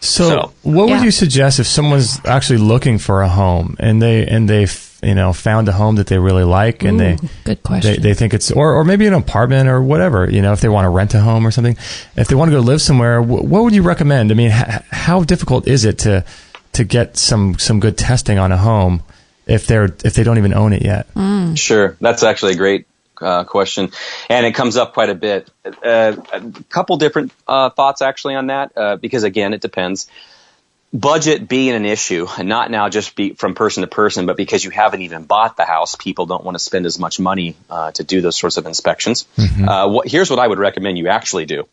So what would you suggest if someone's actually looking for a home and they found a home that they really like, and good question. They think it's, or maybe an apartment or whatever, if they want to rent a home or something, if they want to go live somewhere, what would you recommend? I mean, how difficult is it to get some good testing on a home if they don't even own it yet? Sure. That's actually a great question, and it comes up quite a bit. A couple different thoughts actually on that, because again, it depends. Budget being an issue, and not now just be from person to person, but because you haven't even bought the house, people don't want to spend as much money to do those sorts of inspections. Mm-hmm. Here's what I would recommend you actually do.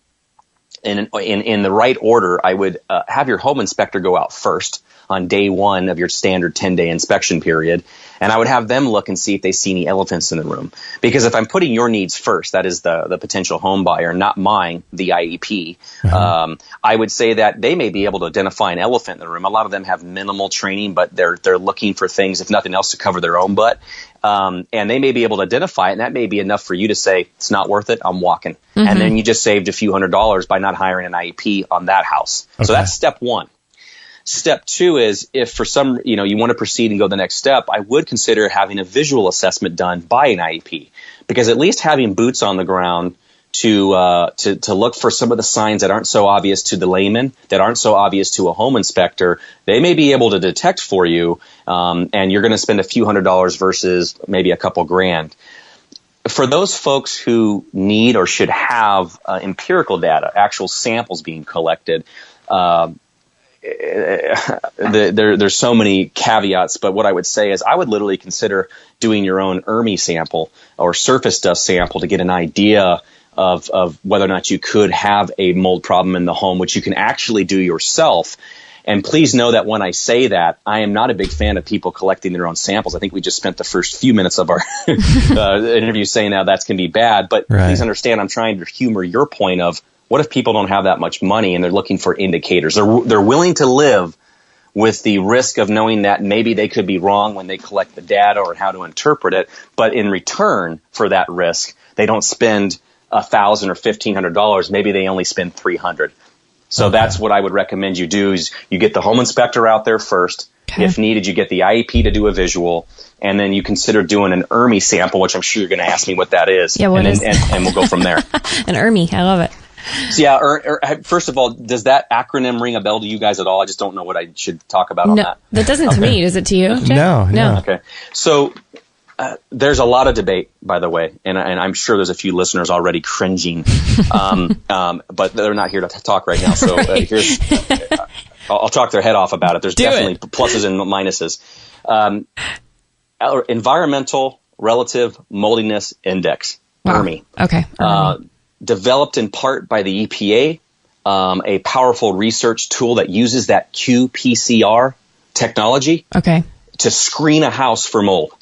In the right order, I would have your home inspector go out first on day one of your standard 10-day inspection period, and I would have them look and see if they see any elephants in the room. Because if I'm putting your needs first, that is the potential home buyer, not mine, the IEP, mm-hmm. I would say that they may be able to identify an elephant in the room. A lot of them have minimal training, but they're looking for things, if nothing else, to cover their own butt. And they may be able to identify it, and that may be enough for you to say, it's not worth it, I'm walking. Mm-hmm. And then you just saved a few $100s by not hiring an IEP on that house. Okay. So that's step one. Step two is, if for some, you want to proceed and go the next step, I would consider having a visual assessment done by an IEP, because at least having boots on the ground to look for some of the signs that aren't so obvious to the layman, that aren't so obvious to a home inspector, they may be able to detect for you, and you're going to spend a few $100s versus maybe a couple grand. For those folks who need or should have empirical data, actual samples being collected, there's so many caveats, but what I would say is I would literally consider doing your own ERMI sample or surface dust sample to get an idea of whether or not you could have a mold problem in the home, which you can actually do yourself. And please know that when I say that, I am not a big fan of people collecting their own samples. I think we just spent the first few minutes of our interview saying how that can be bad. But Please understand, I'm trying to humor your point of, what if people don't have that much money and they're looking for indicators? They're willing to live with the risk of knowing that maybe they could be wrong when they collect the data or how to interpret it. But in return for that risk, they don't spend $1,000 or $1,500. Maybe they only spend $300. So that's what I would recommend you do is you get the home inspector out there first. Okay. If needed, you get the IEP to do a visual, and then you consider doing an ERMI sample, which I'm sure you're going to ask me what that is. Yeah, and we'll go from there. An ERMI, I love it. So yeah, first of all, does that acronym ring a bell to you guys at all? I just don't know what I should talk about on that. That doesn't to me. Does it to you, Jay? No. Okay. So there's a lot of debate, by the way, and I'm sure there's a few listeners already cringing, but they're not here to talk right now. So here's I'll talk their head off about it. There's definitely pluses and minuses. Environmental Relative Moldiness Index, ERMI. Okay. Developed in part by the EPA, a powerful research tool that uses that qPCR technology to screen a house for mold.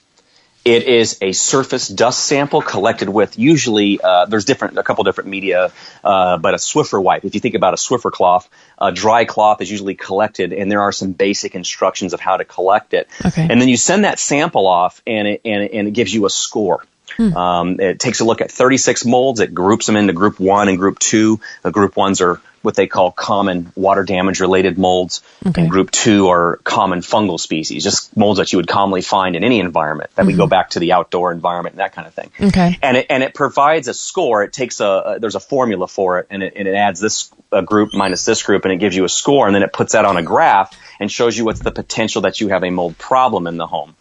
It is a surface dust sample collected with usually there's a couple different media, but a Swiffer wipe. If you think about a Swiffer cloth, a dry cloth is usually collected, and there are some basic instructions of how to collect it. Okay. And then you send that sample off, and it gives you a score. It takes a look at 36 molds. It groups them into group 1 and group 2. Group 1s are what they call common water damage related molds. Okay. And group 2 are common fungal species, just molds that you would commonly find in any environment that we go back to the outdoor environment and that kind of thing. Okay. And it provides a score. It takes there's a formula for it, and it adds this group minus this group, and it gives you a score, and then it puts that on a graph and shows you what's the potential that you have a mold problem in the home.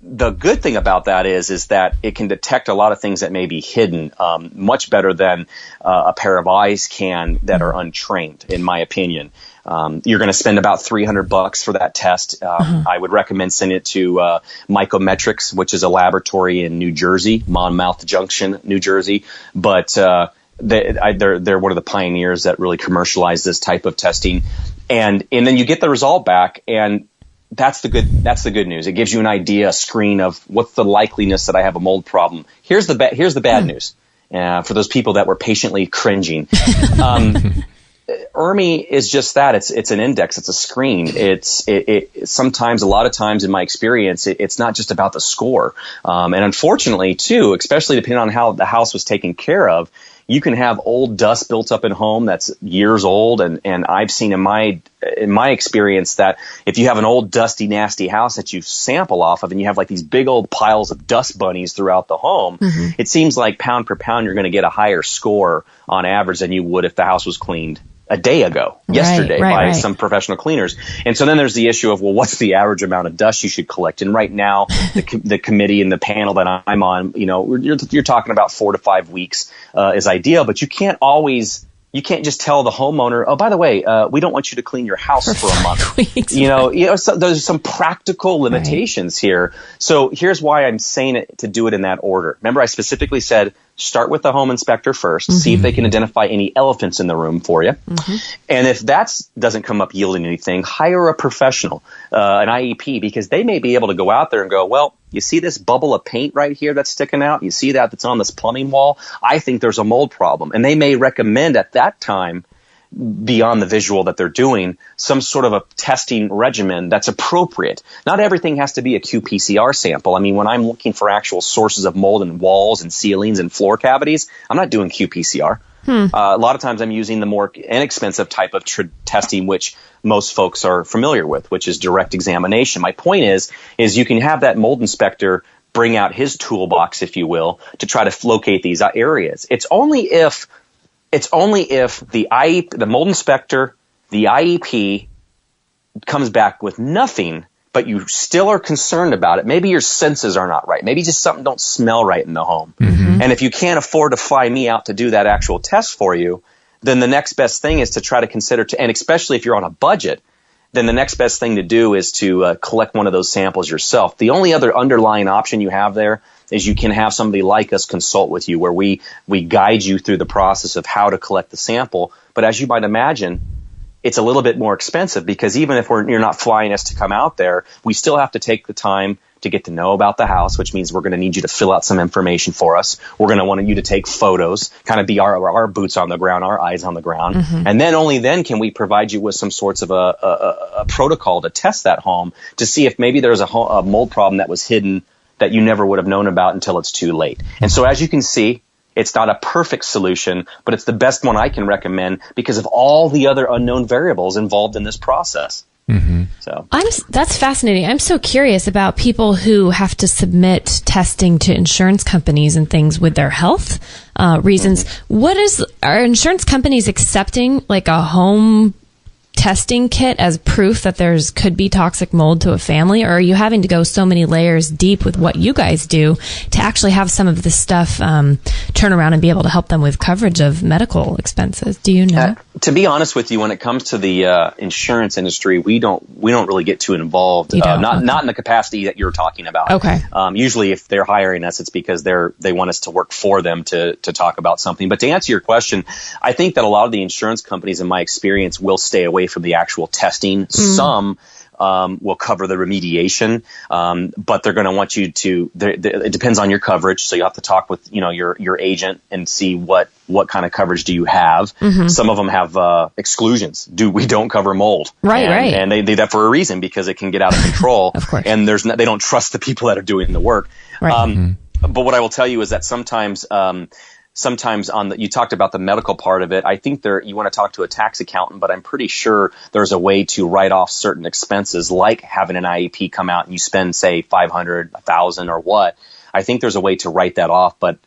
The good thing about that is that it can detect a lot of things that may be hidden much better than a pair of eyes can that are untrained, in my opinion. You're going to spend about $300 for that test. I would recommend sending it to Mycometrics, which is a laboratory in New Jersey, Monmouth Junction, New Jersey. But they're one of the pioneers that really commercialize this type of testing. And then you get the result back, and that's the good news. It gives you an idea, a screen of what's the likeliness that I have a mold problem. Here's the bad news for those people that were patiently cringing. ERMI is just that. It's an index. It's a screen. Sometimes, a lot of times in my experience, it's not just about the score. And unfortunately, too, especially depending on how the house was taken care of, you can have old dust built up in a home that's years old, and I've seen in my experience that if you have an old, dusty, nasty house that you sample off of, and you have like these big old piles of dust bunnies throughout the home, it seems like pound per pound you're going to get a higher score on average than you would if the house was cleaned a day ago, yesterday, by some professional cleaners. And so then there's the issue of, well, what's the average amount of dust you should collect? And right now, the committee and the panel that I'm on, you're talking about 4 to 5 weeks is ideal, but you can't just tell the homeowner, oh, by the way, we don't want you to clean your house for a month. Weeks, so there's some practical limitations here. So here's why I'm saying it to do it in that order. Remember, I specifically said, start with the home inspector first, see if they can identify any elephants in the room for you. And if that doesn't come up yielding anything, hire a professional, an IEP, because they may be able to go out there and go, well, you see this bubble of paint right here that's sticking out? You see that's on this plumbing wall? I think there's a mold problem. And they may recommend at that time, beyond the visual that they're doing, some sort of a testing regimen that's appropriate. Not everything has to be a qPCR sample. I mean, when I'm looking for actual sources of mold in walls and ceilings and floor cavities, I'm not doing qPCR. A lot of times I'm using the more inexpensive type of testing, which most folks are familiar with, which is direct examination. My point is you can have that mold inspector bring out his toolbox, if you will, to try to locate these areas. It's only if the mold inspector, the IEP, comes back with nothing, but you still are concerned about it. Maybe your senses are not right. Maybe just something don't smell right in the home. And if you can't afford to fly me out to do that actual test for you, then the next best thing is to try to consider, and especially if you're on a budget, then the next best thing to do is to collect one of those samples yourself. The only other underlying option you have there is you can have somebody like us consult with you, where we guide you through the process of how to collect the sample. But as you might imagine, it's a little bit more expensive, because even if you're not flying us to come out there, we still have to take the time to get to know about the house, which means we're going to need you to fill out some information for us. We're going to want you to take photos, kind of be our boots on the ground, our eyes on the ground. Mm-hmm. And then only then can we provide you with some sorts of a protocol to test that home to see if maybe there's a mold problem that was hidden that you never would have known about until it's too late. And so as you can see, it's not a perfect solution, but it's the best one I can recommend because of all the other unknown variables involved in this process. Mm-hmm. So that's fascinating. I'm so curious about people who have to submit testing to insurance companies and things with their health reasons. Mm-hmm. Are insurance companies accepting like a home testing kit as proof that could be toxic mold to a family, or are you having to go so many layers deep with what you guys do to actually have some of this stuff turn around and be able to help them with coverage of medical expenses? Do you know? To be honest with you, when it comes to the insurance industry, we don't really get too involved. Not in the capacity that you're talking about. Okay. Usually, if they're hiring us, it's because they want us to work for them to talk about something. But to answer your question, I think that a lot of the insurance companies, in my experience, will stay away from the actual testing. Some will cover the remediation, but they're going to want you to. It depends on your coverage, so you have to talk with your agent and see what kind of coverage do you have. Mm-hmm. Some of them have exclusions. We don't cover mold, right? And they do that for a reason because it can get out of control. Of course. And they don't trust the people that are doing the work. Right. But what I will tell you is that sometimes you talked about the medical part of it. I think you want to talk to a tax accountant, but I'm pretty sure there's a way to write off certain expenses, like having an IEP come out and you spend, say, $500, $1,000 or what. I think there's a way to write that off, but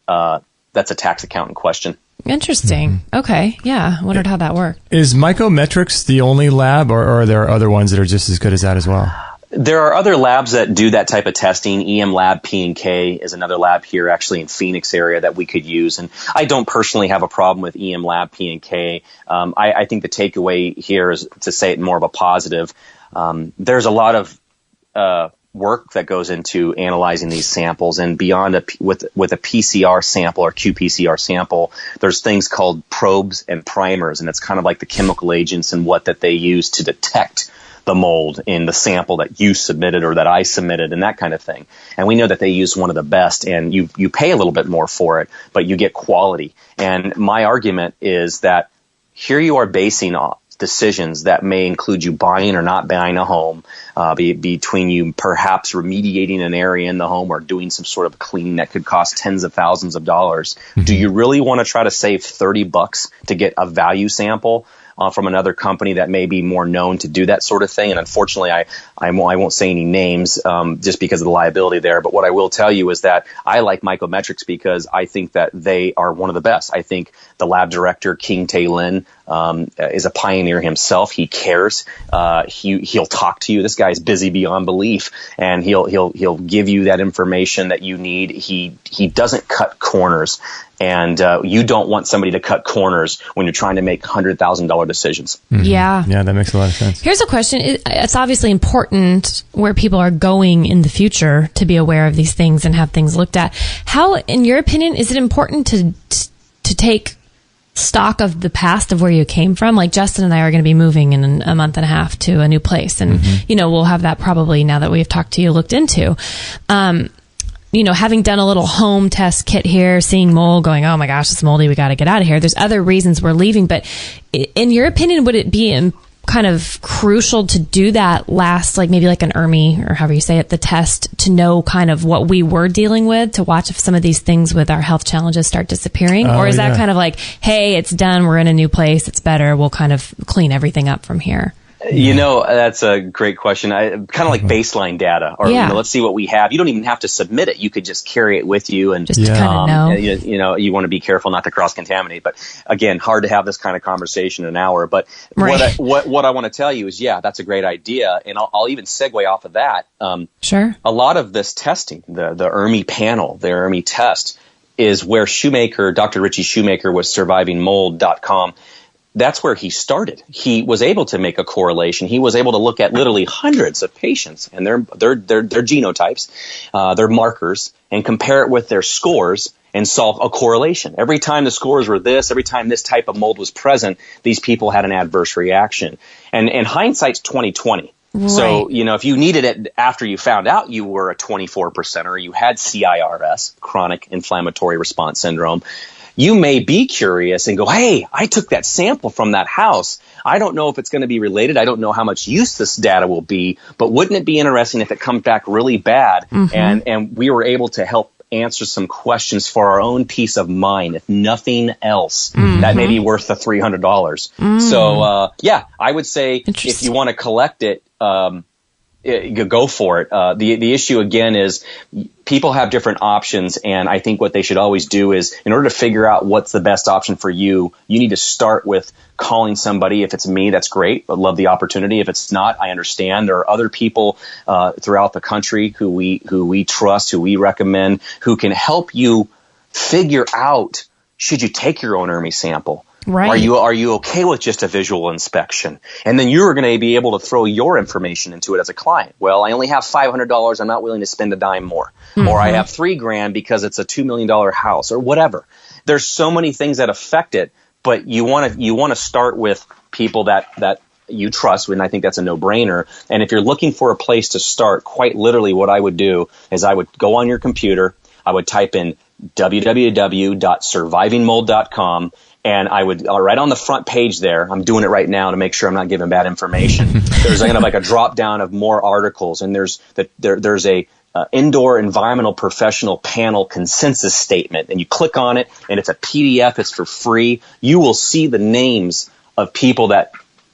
that's a tax accountant question. Interesting. Mm-hmm. Okay. Yeah. Wondered how that worked. Is Mycometrics the only lab, or are there other ones that are just as good as that as well? There are other labs that do that type of testing. EM Lab P&K is another lab here actually in Phoenix area that we could use. And I don't personally have a problem with EM Lab P&K. I think the takeaway here is to say it more of a positive. There's a lot of work that goes into analyzing these samples, and beyond with a PCR sample or qPCR sample, there's things called probes and primers, and it's kind of like the chemical agents and that they use to detect the mold in the sample that you submitted or that I submitted and that kind of thing. And we know that they use one of the best, and you pay a little bit more for it, but you get quality. And my argument is that here you are basing decisions that may include you buying or not buying a home, between you perhaps remediating an area in the home or doing some sort of cleaning that could cost tens of thousands of dollars. Mm-hmm. Do you really want to try to save $30 to get a value sample from another company that may be more known to do that sort of thing? And unfortunately, I won't say any names just because of the liability there. But what I will tell you is that I like Mycometrics because I think that they are one of the best. I think the lab director, King Tae Lin, is a pioneer himself. He cares. He'll talk to you. This guy's busy beyond belief, and he'll give you that information that you need. He doesn't cut corners. And you don't want somebody to cut corners when you're trying to make $100,000 decisions. Mm-hmm. Yeah. Yeah, that makes a lot of sense. Here's a question. It's obviously important where people are going in the future to be aware of these things and have things looked at. How, in your opinion, is it important to take stock of the past of where you came from? Like Justin and I are going to be moving in a month and a half to a new place. And, we'll have that probably now that we've talked to you looked into. Having done a little home test kit here, seeing mold, going, oh my gosh, it's moldy, we got to get out of here. There's other reasons we're leaving. But in your opinion, would it be kind of crucial to do that last, like maybe like an ERMI or however you say it, the test, to know kind of what we were dealing with, to watch if some of these things with our health challenges start disappearing? Or is that kind of like, hey, it's done, we're in a new place, it's better, we'll kind of clean everything up from here? That's a great question. Kind of like baseline data, or let's see what we have. You don't even have to submit it. You could just carry it with you, and just to kind of know. You want to be careful not to cross contaminate. But again, hard to have this kind of conversation in an hour. But what I want to tell you is, that's a great idea, and I'll even segue off of that. Sure. A lot of this testing, the ERMI panel, the ERMI test, is where Dr. Richie Shoemaker was survivingmold.com. That's where he started. He was able to make a correlation. He was able to look at literally hundreds of patients and their genotypes, their markers, and compare it with their scores and solve a correlation. Every time the scores were this, every time this type of mold was present, these people had an adverse reaction. And hindsight's 20/20. Right. So, if you needed it after you found out you were a 24%er, or you had CIRS, chronic inflammatory response syndrome, you may be curious and go, hey, I took that sample from that house. I don't know if it's going to be related. I don't know how much use this data will be, but wouldn't it be interesting if it comes back really bad and we were able to help answer some questions for our own peace of mind, if nothing else, that may be worth the $300. So, I would say if you want to collect it, go for it. The issue again is people have different options, and I think what they should always do is, in order to figure out what's the best option for you, you need to start with calling somebody. If it's me, that's great. I'd love the opportunity. If it's not, I understand. There are other people throughout the country who we trust, who we recommend, who can help you figure out, should you take your own ERMI sample? Right. Are you okay with just a visual inspection? And then you're going to be able to throw your information into it as a client. Well, I only have $500. I'm not willing to spend a dime more. Or I have $3,000 because it's a $2 million house, or whatever. There's so many things that affect it, but you want to start with people that you trust, and I think that's a no-brainer. And if you're looking for a place to start, quite literally what I would do is I would go on your computer, I would type in www.survivingmold.com, and I would, right on the front page there, I'm doing it right now to make sure I'm not giving bad information. There's kind of like a drop down of more articles, and there's a indoor environmental professional panel consensus statement, and you click on it, and it's a PDF. It's for free. You will see the names of people that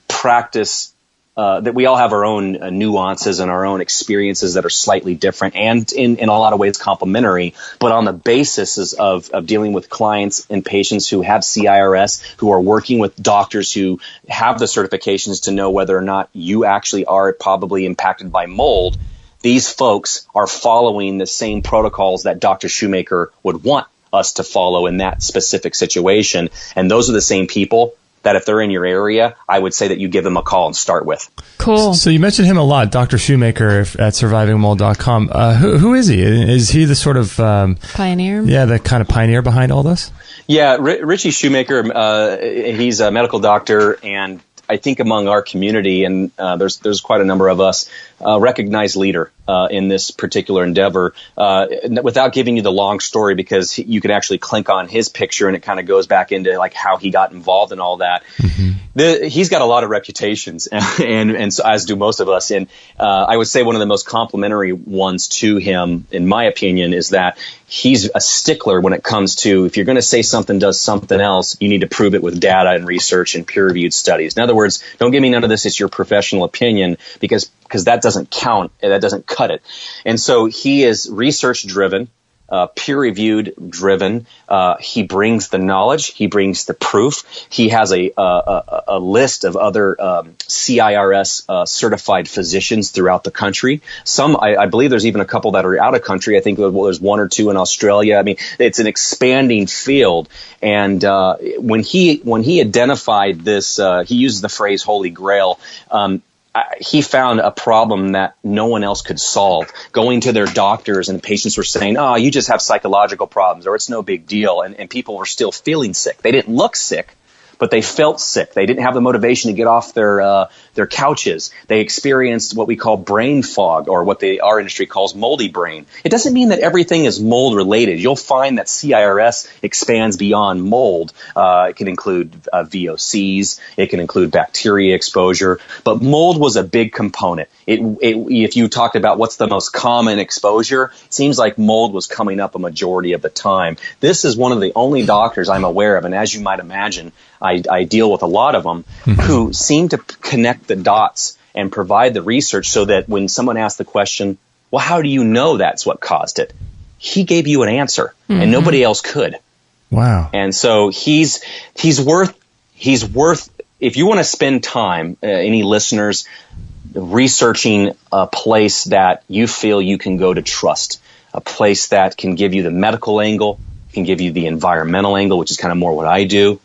practice. That we all have our own nuances and our own experiences that are slightly different and in a lot of ways complementary, but on the basis of dealing with clients and patients who have CIRS, who are working with doctors who have the certifications to know whether or not you actually are probably impacted by mold. These folks are following the same protocols that Dr. Shoemaker would want us to follow in that specific situation. And those are the same people that if they're in your area, I would say that you give them a call and start with. Cool. So you mentioned him a lot, Dr. Shoemaker at survivingmold.com. Who is he? Is he the sort of pioneer? Yeah, the kind of pioneer behind all this? Yeah, Richie Shoemaker, he's a medical doctor, and I think among our community, and there's quite a number of us, recognized leader in this particular endeavor. Without giving you the long story, because you can actually click on his picture and it kind of goes back into like how he got involved in all that. He's got a lot of reputations, and so, as do most of us. And I would say one of the most complimentary ones to him, in my opinion, is that he's a stickler when it comes to, if you're going to say something does something else, you need to prove it with data and research and peer-reviewed studies. In other words, don't give me none of this. It's your professional opinion, because that doesn't count. That doesn't cut it. And so he is research-driven, peer-reviewed driven. He brings the knowledge. He brings the proof. He has a list of other CIRS certified physicians throughout the country. Some, I believe there's even a couple that are out of country. I think there's one or two in Australia. I mean, it's an expanding field. And when he identified this, he uses the phrase Holy Grail. He found a problem that no one else could solve. Going to their doctors, and patients were saying, "Oh, you just have psychological problems," or "It's no big deal," and people were still feeling sick. They didn't look sick, but they felt sick. They didn't have the motivation to get off their couches. They experienced what we call brain fog, or what our industry calls moldy brain. It doesn't mean that everything is mold related. You'll find that CIRS expands beyond mold. It can include VOCs. It can include bacteria exposure. But mold was a big component. If you talked about what's the most common exposure, it seems like mold was coming up a majority of the time. This is one of the only doctors I'm aware of, and as you might imagine, I deal with a lot of them, who seem to connect the dots and provide the research so that when someone asks the question, well, how do you know that's what caused it? He gave you an answer, and nobody else could. Wow. And so he's worth, if you want to spend time, any listeners, researching a place that you feel you can go to trust, a place that can give you the medical angle, can give you the environmental angle, which is kind of more what I do,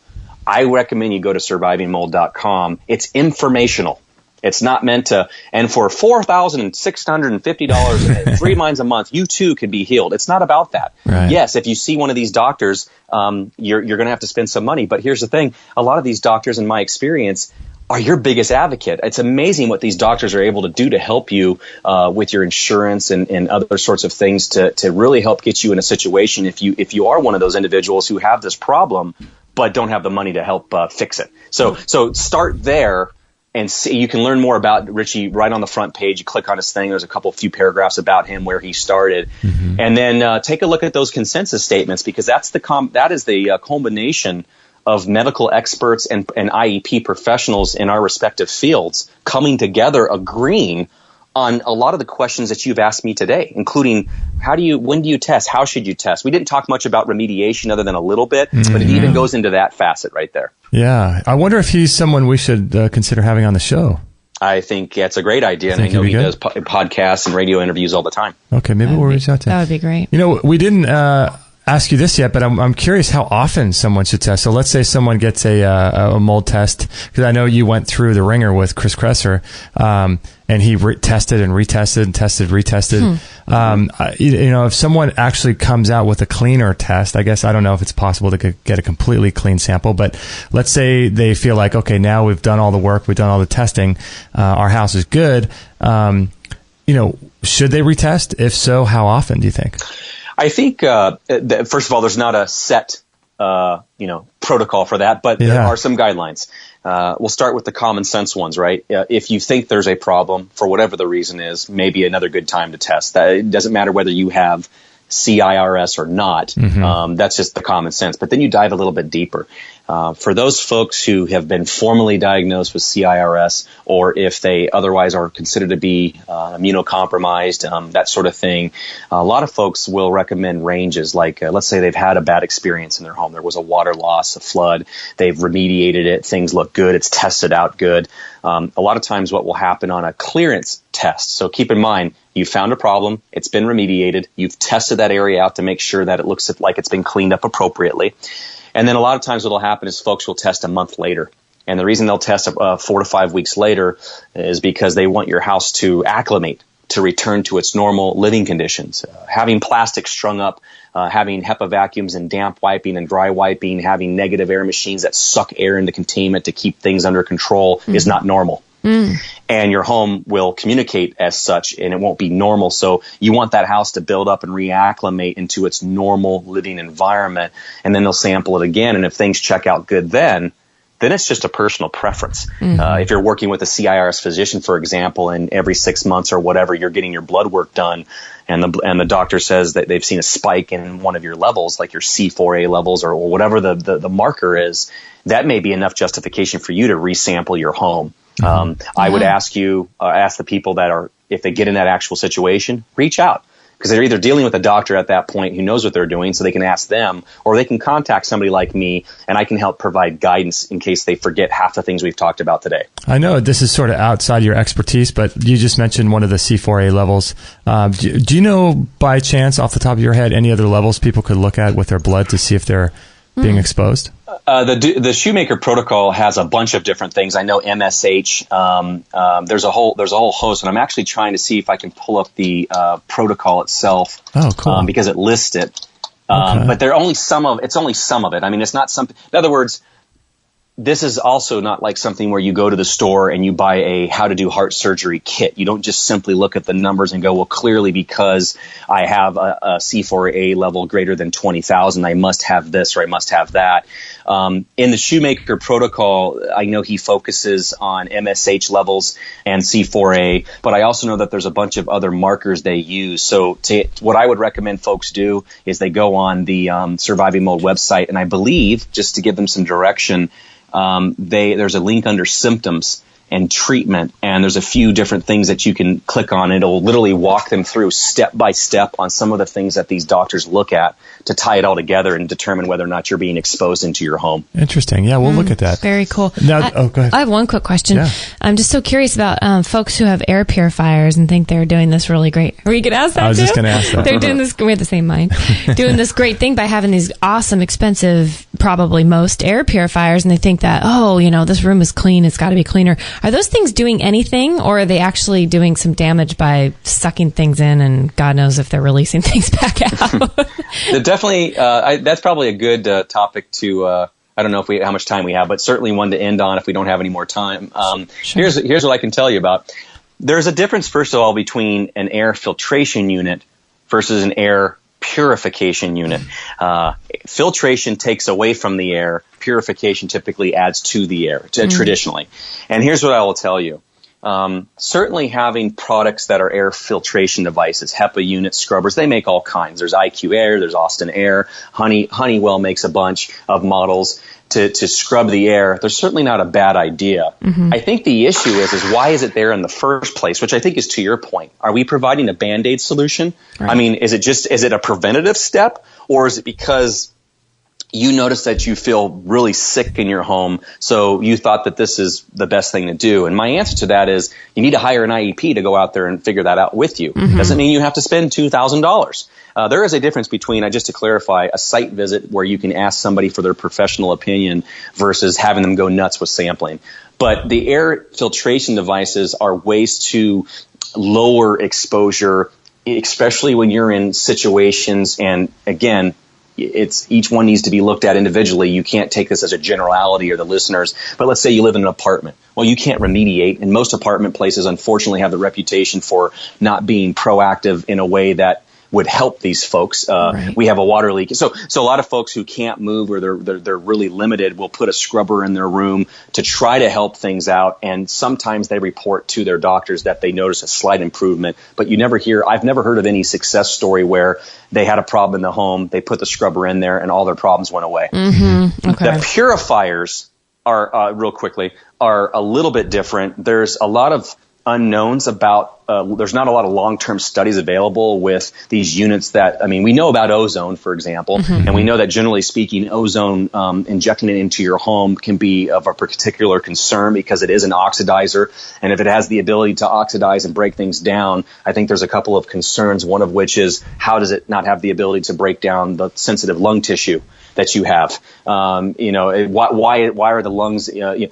I recommend you go to survivingmold.com. It's informational. It's not meant to, and for $4,650 and 3 months a month, you too can be healed. It's not about that. Right. Yes, if you see one of these doctors, you're going to have to spend some money. But here's the thing. A lot of these doctors, in my experience, are your biggest advocate. It's amazing what these doctors are able to do to help you with your insurance and other sorts of things to really help get you in a situation if you are one of those individuals who have this problem but don't have the money to help fix it. So start there and see. You can learn more about Richie right on the front page. You click on his thing. There's a few paragraphs about him, where he started. Mm-hmm. And then take a look at those consensus statements, because that is the culmination of medical experts and IEP professionals in our respective fields coming together, agreeing on a lot of the questions that you've asked me today, including when do you test? How should you test? We didn't talk much about remediation other than a little bit, but it even goes into that facet right there. Yeah. I wonder if he's someone we should consider having on the show. I think that's a great idea, and I know he does podcasts and radio interviews all the the time. Okay, maybe we'll reach out to him. That would be great. We didn't ask you this yet, but I'm curious how often someone should test. So let's say someone gets a mold test, because I know you went through the ringer with Chris Kresser, and he tested and retested and tested, retested. If someone actually comes out with a cleaner test, I guess I don't know if it's possible to get a completely clean sample, but let's say they feel like, okay, now we've done all the work, we've done all the testing, our house is good. Should they retest? If so, how often do you think? I think, first of all, there's not a set, protocol for that, but there are some guidelines. We'll start with the common sense ones, right? If you think there's a problem for whatever the reason is, maybe another good time to test. It doesn't matter whether you have CIRS or not. That's just the common sense. But then you dive a little bit deeper. For those folks who have been formally diagnosed with CIRS, or if they otherwise are considered to be immunocompromised, that sort of thing, a lot of folks will recommend ranges. Like, let's say they've had a bad experience in their home. There was a water loss, a flood. They've remediated it. Things look good. It's tested out good. A lot of times what will happen on a clearance test. So keep in mind, you found a problem. It's been remediated. You've tested that area out to make sure that it looks like it's been cleaned up appropriately. And then a lot of times what will happen is folks will test a month later. And the reason they'll test 4 to 5 weeks later is because they want your house to acclimate, to return to its normal living conditions. Having plastic strung up, having HEPA vacuums and damp wiping and dry wiping, having negative air machines that suck air into containment to keep things under control is not normal. And your home will communicate as such, and it won't be normal. So you want that house to build up and reacclimate into its normal living environment, and then they'll sample it again. And if things check out good, then it's just a personal preference. If you're working with a CIRS physician, for example, and every 6 months or whatever, you're getting your blood work done, and the doctor says that they've seen a spike in one of your levels, like your C4A levels or whatever the marker is, that may be enough justification for you to resample your home. I would ask the people that are, if they get in that actual situation, reach out, because they're either dealing with a doctor at that point who knows what they're doing, so they can ask them, or they can contact somebody like me, and I can help provide guidance in case they forget half the things we've talked about today. I know this is sort of outside your expertise, but you just mentioned one of the C4A levels. Do you know by chance, off the top of your head, any other levels people could look at with their blood to see if they're being exposed? The Shoemaker protocol has a bunch of different things. I know MSH. There's a whole host, and I'm actually trying to see if I can pull up the protocol itself. Oh, cool. Because it lists it. But it's only some of it. I mean, it's not something. In other words, this is also not like something where you go to the store and you buy a how to do heart surgery kit. You don't just simply look at the numbers and go, well, clearly because I have a C4A level greater than 20,000, I must have this or I must have that. In the Shoemaker protocol, I know he focuses on MSH levels and C4A, but I also know that there's a bunch of other markers they use. So what I would recommend folks do is they go on the Surviving Mold website, and I believe, just to give them some direction, there's a link under symptoms and treatment, and there's a few different things that you can click on. It'll literally walk them through step by step on some of the things that these doctors look at to tie it all together and determine whether or not you're being exposed into your home. Interesting. Yeah, we'll look at that. Very cool. Now, go ahead. I have one quick question. Yeah. I'm just so curious about folks who have air purifiers and think they're doing this really great. Were you going to ask that? I was just going to ask that. They're doing this. We have the same mind. Doing this great thing by having these awesome, expensive, probably most air purifiers, and they think that, this room is clean. It's got to be cleaner. Are those things doing anything, or are they actually doing some damage by sucking things in, and God knows if they're releasing things back out? Definitely, that's probably a good topic to I don't know how much time we have, but certainly one to end on if we don't have any more time. Sure. Here's what I can tell you about. There's a difference, first of all, between an air filtration unit versus an air purification unit. Filtration takes away from the air. Purification typically adds to the air, traditionally. And here's what I will tell you. Certainly having products that are air filtration devices, HEPA units, scrubbers, they make all kinds. There's IQ Air, there's Austin Air, Honeywell makes a bunch of models to scrub the air. They're certainly not a bad idea. I think the issue is why is it there in the first place, which I think is to your point. Are we providing a Band-Aid solution? Right. I mean, is it a preventative step, or is it because you notice that you feel really sick in your home, so you thought that this is the best thing to do? And my answer to that is you need to hire an IEP to go out there and figure that out with you. Doesn't mean you have to spend $2,000. There is a difference between, just to clarify, a site visit where you can ask somebody for their professional opinion versus having them go nuts with sampling. But the air filtration devices are ways to lower exposure, especially when you're in situations, and again, each one needs to be looked at individually. You can't take this as a generality or the listeners, but let's say you live in an apartment. Well, you can't remediate, and most apartment places unfortunately have the reputation for not being proactive in a way that would help these folks. Right. We have a water leak. So a lot of folks who can't move or they're really limited will put a scrubber in their room to try to help things out. And sometimes they report to their doctors that they notice a slight improvement, but I've never heard of any success story where they had a problem in the home, they put the scrubber in there and all their problems went away. Okay. The purifiers are, real quickly, are a little bit different. There's a lot of unknowns about, there's not a lot of long-term studies available with these units that, we know about ozone, for example, and we know that generally speaking, ozone, injecting it into your home can be of a particular concern because it is an oxidizer. And if it has the ability to oxidize and break things down, I think there's a couple of concerns, one of which is how does it not have the ability to break down the sensitive lung tissue that you have? Why are the lungs,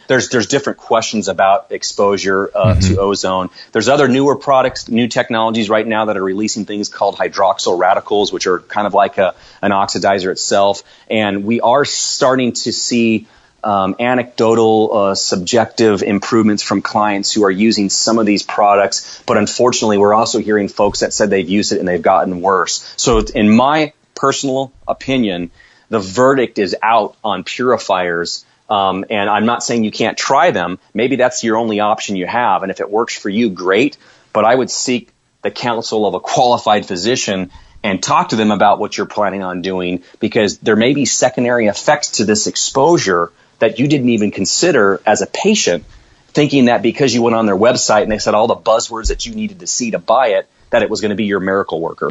there's different questions about exposure to ozone. There's other newer products, new technologies right now that are releasing things called hydroxyl radicals, which are kind of like an oxidizer itself. And we are starting to see anecdotal, subjective improvements from clients who are using some of these products. But unfortunately, we're also hearing folks that said they've used it and they've gotten worse. So in my personal opinion, the verdict is out on purifiers. And I'm not saying you can't try them. Maybe that's your only option you have. And if it works for you, great. But I would seek the counsel of a qualified physician and talk to them about what you're planning on doing, because there may be secondary effects to this exposure that you didn't even consider as a patient, thinking that because you went on their website and they said all the buzzwords that you needed to see to buy it, that it was going to be your miracle worker.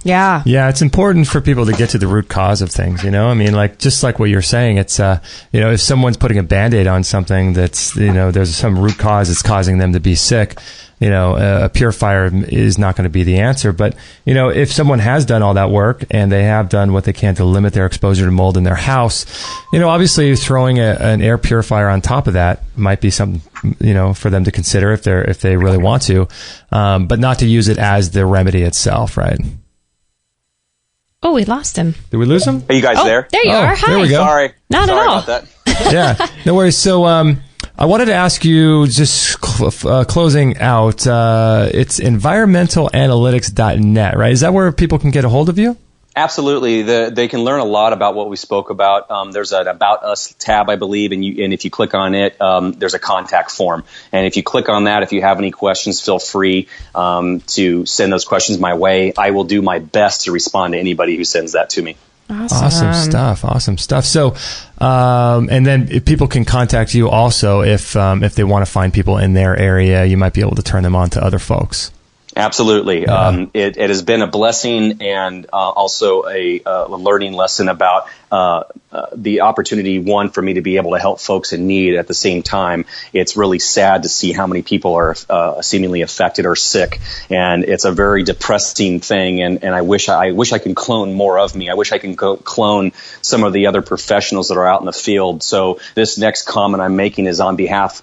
Yeah. Yeah, it's important for people to get to the root cause of things, just like what you're saying, it's, if someone's putting a Band-Aid on something that's, there's some root cause that's causing them to be sick, a purifier is not going to be the answer. But, if someone has done all that work and they have done what they can to limit their exposure to mold in their house, obviously throwing an air purifier on top of that might be something, for them to consider if they really want to, but not to use it as the remedy itself, right? Oh, we lost him. Did we lose him? Are you guys there? There you are. Hi. There we go. Sorry. Not at all. About that. Yeah, no worries. So, I wanted to ask you, just closing out, it's environmentalanalytics.net, right? Is that where people can get a hold of you? Absolutely. They can learn a lot about what we spoke about. There's an About Us tab, I believe, and if you click on it, there's a contact form. And if you click on that, if you have any questions, feel free to send those questions my way. I will do my best to respond to anybody who sends that to me. Awesome stuff. So, and then if people can contact you also if they want to find people in their area, you might be able to turn them on to other folks. Absolutely. Yeah. It has been a blessing and also a learning lesson about the opportunity, one, for me to be able to help folks in need. At the same time, it's really sad to see how many people are seemingly affected or sick. And it's a very depressing thing. And I wish I could clone more of me. I wish I could clone some of the other professionals that are out in the field. So this next comment I'm making is on behalf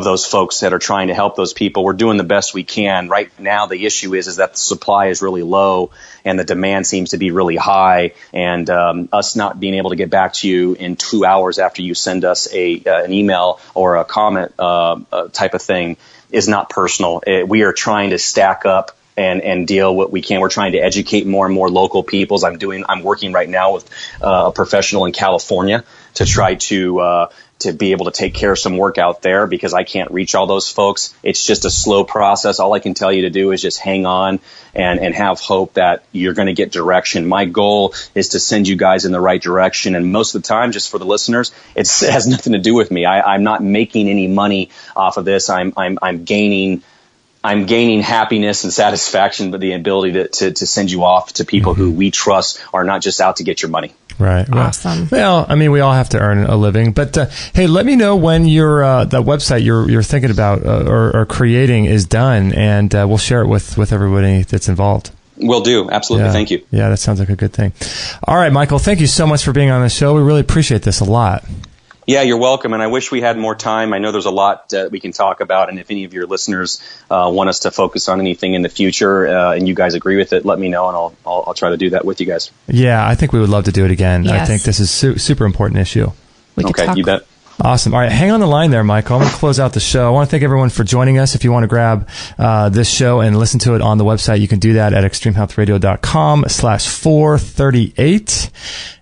those folks that are trying to help those people. We're doing the best we can. Right now, the issue is that the supply is really low and the demand seems to be really high. And us not being able to get back to you in 2 hours after you send us an email or a comment type of thing is not personal. We are trying to stack up and deal what we can. We're trying to educate more and more local peoples. I'm working right now with a professional in California to try to be able to take care of some work out there because I can't reach all those folks. It's just a slow process. All I can tell you to do is just hang on and have hope that you're going to get direction. My goal is to send you guys in the right direction. And most of the time, just for the listeners, it has nothing to do with me. I'm not making any money off of this. I'm gaining happiness and satisfaction, but the ability to send you off to people who we trust are not just out to get your money. Right. Awesome. Well, I mean, we all have to earn a living, but hey, let me know when that website you're thinking about or creating is done, and we'll share it with everybody that's involved. Will do. Absolutely. Yeah. Thank you. Yeah, that sounds like a good thing. All right, Michael, thank you so much for being on the show. We really appreciate this a lot. Yeah, you're welcome. And I wish we had more time. I know there's a lot we can talk about. And if any of your listeners want us to focus on anything in the future and you guys agree with it, let me know and I'll try to do that with you guys. Yeah, I think we would love to do it again. Yes. I think this is super important issue. Okay, you bet. Awesome. All right, hang on the line there, Michael. I'm going to close out the show. I want to thank everyone for joining us. If you want to grab this show and listen to it on the website, you can do that at extremehealthradio.com/438.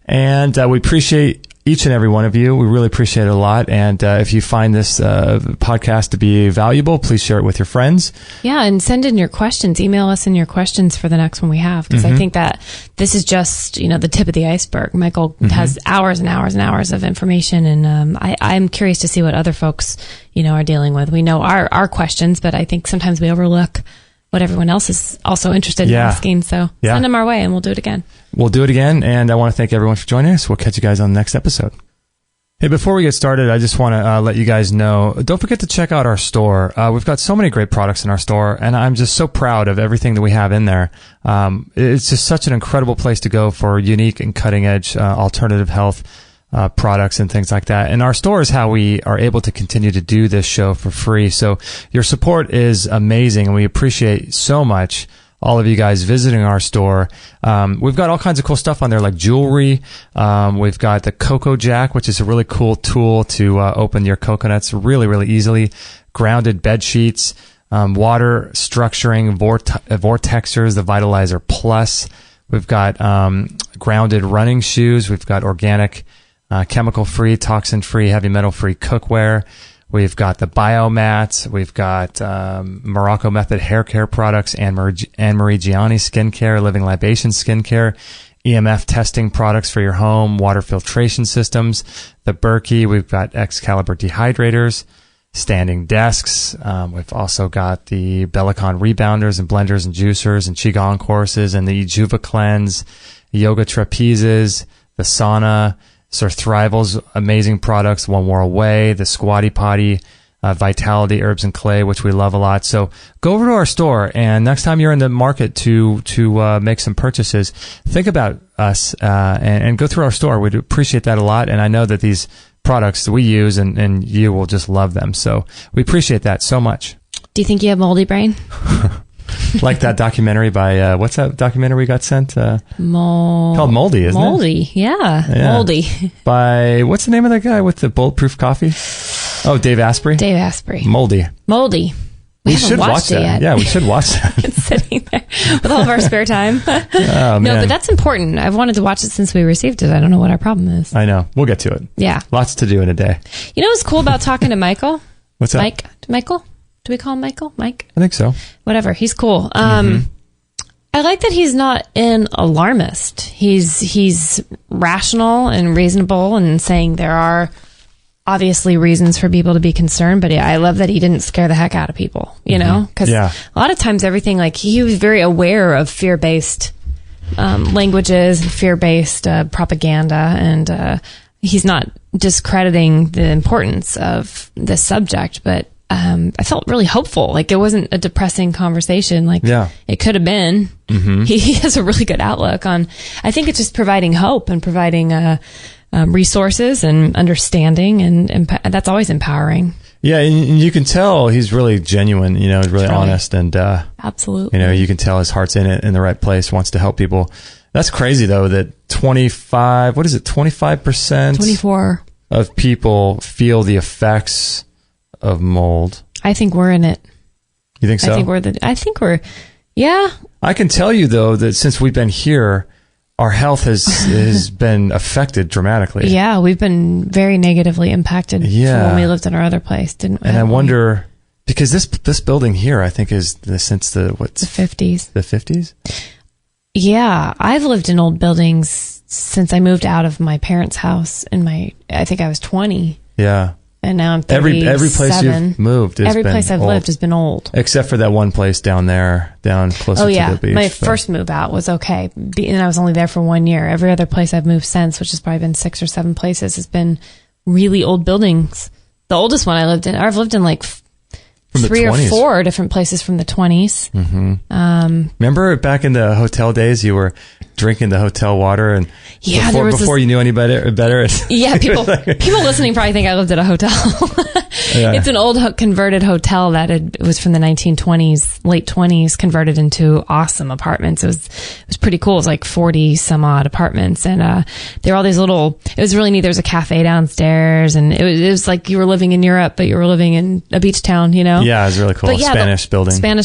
And we appreciate each and every one of you. We really appreciate it a lot. And if you find this podcast to be valuable, please share it with your friends. Yeah, and send in your questions. Email us in your questions for the next one we have, because I think that this is just the tip of the iceberg. Michael has hours and hours and hours of information, and I'm curious to see what other folks are dealing with. We know our questions, but I think sometimes we overlook what everyone else is also interested in asking. So send them our way and we'll do it again. We'll do it again. And I want to thank everyone for joining us. We'll catch you guys on the next episode. Hey, before we get started, I just want to let you guys know, don't forget to check out our store. We've got so many great products in our store, and I'm just so proud of everything that we have in there. It's just such an incredible place to go for unique and cutting-edge alternative health products and things like that. And our store is how we are able to continue to do this show for free. So your support is amazing, and we appreciate so much all of you guys visiting our store. We've got all kinds of cool stuff on there, like jewelry. We've got the Cocoa Jack, which is a really cool tool to open your coconuts really, really easily. Grounded bed sheets, water structuring vortexers, the Vitalizer Plus. We've got grounded running shoes. We've got organic, chemical-free, toxin-free, heavy metal-free cookware. We've got the biomats. We've got Morocco Method hair care products, Anne-Marie Gianni skincare, Living Libation skincare, EMF testing products for your home, water filtration systems, the Berkey. We've got Excalibur dehydrators, standing desks. We've also got the Bellicon rebounders and blenders and juicers and Qigong courses and the Juva cleanse, yoga trapezes, the sauna, Sir Thrival's amazing products, One World Way, the Squatty Potty, Vitality Herbs and Clay, which we love a lot. So go over to our store, and next time you're in the market to make some purchases, think about us and go through our store. We'd appreciate that a lot, and I know that these products that we use and you will just love them. So we appreciate that so much. Do you think you have moldy brain? Like that documentary by, what's that documentary we got sent? Called Moldy, isn't it? Moldy, yeah. Moldy. By, what's the name of that guy with the bulletproof coffee? Oh, Dave Asprey? Dave Asprey. Moldy. We should watch that yet. Yeah, we should watch that. It's sitting there with all of our spare time. Oh, no, but that's important. I've wanted to watch it since we received it. I don't know what our problem is. I know. We'll get to it. Yeah. Lots to do in a day. You know what's cool about talking to Michael? What's that? Michael? Do we call him Michael? Mike? I think so. Whatever. He's cool. I like that he's not an alarmist. He's rational and reasonable and saying there are obviously reasons for people to be concerned, but I love that he didn't scare the heck out of people, know? Because a lot of times everything, like he was very aware of fear-based languages, fear-based propaganda, and he's not discrediting the importance of this subject, but I felt really hopeful. Like it wasn't a depressing conversation. Like it could have been. He has a really good outlook on, I think it's just providing hope and providing resources and understanding, and that's always empowering. Yeah, and you can tell he's really genuine, really honest, and absolutely, you can tell his heart's in it, in the right place, wants to help people. That's crazy though, that 25% 24 of people feel the effects of mold. I think we're in it. You think so? I think we're yeah. I can tell you though that since we've been here, our health has been affected dramatically. Yeah, we've been very negatively impacted from when we lived in our other place, didn't we? And I wonder, because this building here, I think, is since the 50s. The 50s? Yeah, I've lived in old buildings since I moved out of my parents' house I think I was 20. Yeah. And now I'm 37. Every place you've moved has Every been place I've old. lived has been old. Except for that one place down closer to the beach. My first move out was okay. And I was only there for 1 year. Every other place I've moved since, which has probably been 6 or 7 places, has been really old buildings. The oldest one I've lived in like 3 or 4 different places from the 20s. Mm-hmm. Remember back in the hotel days, you were drinking the hotel water, and before you knew any better. Yeah, people listening probably think I lived at a hotel. Yeah. It's an old converted hotel that it was from the 1920s, late 20s, converted into awesome apartments. It was pretty cool. It was like 40 some odd apartments, and there were all these little. It was really neat. There was a cafe downstairs, and it was like you were living in Europe, but you were living in a beach town. Yeah, it was really cool. But yeah, Spanish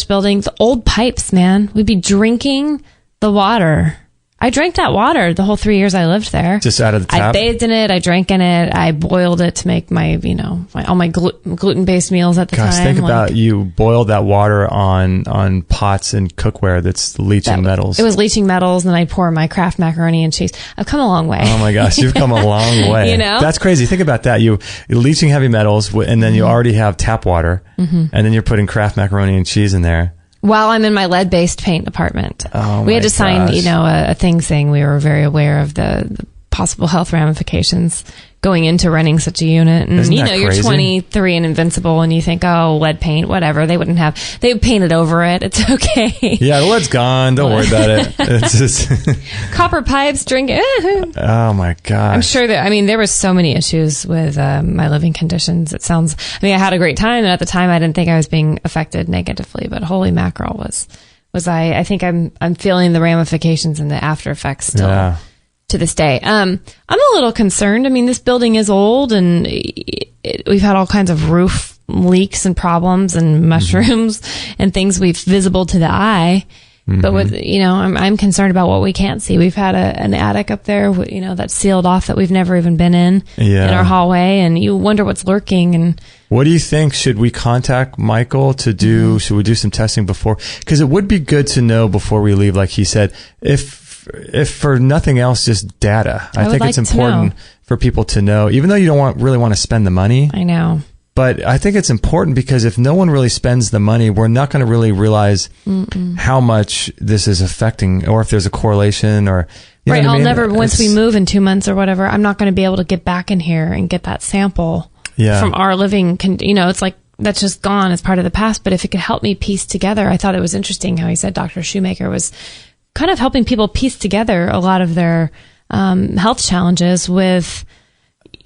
building. The old pipes, man. We'd be drinking the water. I drank that water the whole 3 years I lived there. Just out of the tap? I bathed in it. I drank in it. I boiled it to make my, all my gluten-based meals at the time. Gosh, think about you boiled that water on pots and cookware that's leaching metals. It was leaching metals, and then I'd pour my Kraft macaroni and cheese. I've come a long way. Oh my gosh, you've come a long way. That's crazy. Think about that. You're leaching heavy metals, and then you already have tap water, and then you're putting Kraft macaroni and cheese in there. While I'm in my lead-based paint apartment. We had to sign, a thing saying we were very aware of the possible health ramifications going into running such a unit. And, you're 23 and invincible, and you think, oh, lead paint, whatever. They painted over it. It's okay. Yeah, the lead's gone. Don't worry about it. It's just copper pipes, drink it. Oh, my gosh. I'm sure that, there was so many issues with my living conditions. I had a great time, and at the time I didn't think I was being affected negatively, but holy mackerel I think I'm feeling the ramifications and the after effects still. Yeah. To this day. I'm a little concerned. this building is old, and we've had all kinds of roof leaks and problems and mushrooms and things visible to the eye. Mm-hmm. But I'm concerned about what we can't see. We've had an attic up there, that's sealed off that we've never even been in our hallway, and you wonder what's lurking. And what do you think? Should we contact Michael to do? Should we do some testing before? Because it would be good to know before we leave, like he said, if for nothing else, just data. I think it's important for people to know, even though you don't really want to spend the money. I know. But I think it's important because if no one really spends the money, we're not going to really realize how much this is affecting, or if there's a correlation, or right. I'll never, once we move in 2 months or whatever, I'm not going to be able to get back in here and get that sample from our living. It's like that's just gone as part of the past. But if it could help me piece together, I thought it was interesting how he said Dr. Shoemaker was kind of helping people piece together a lot of their health challenges with,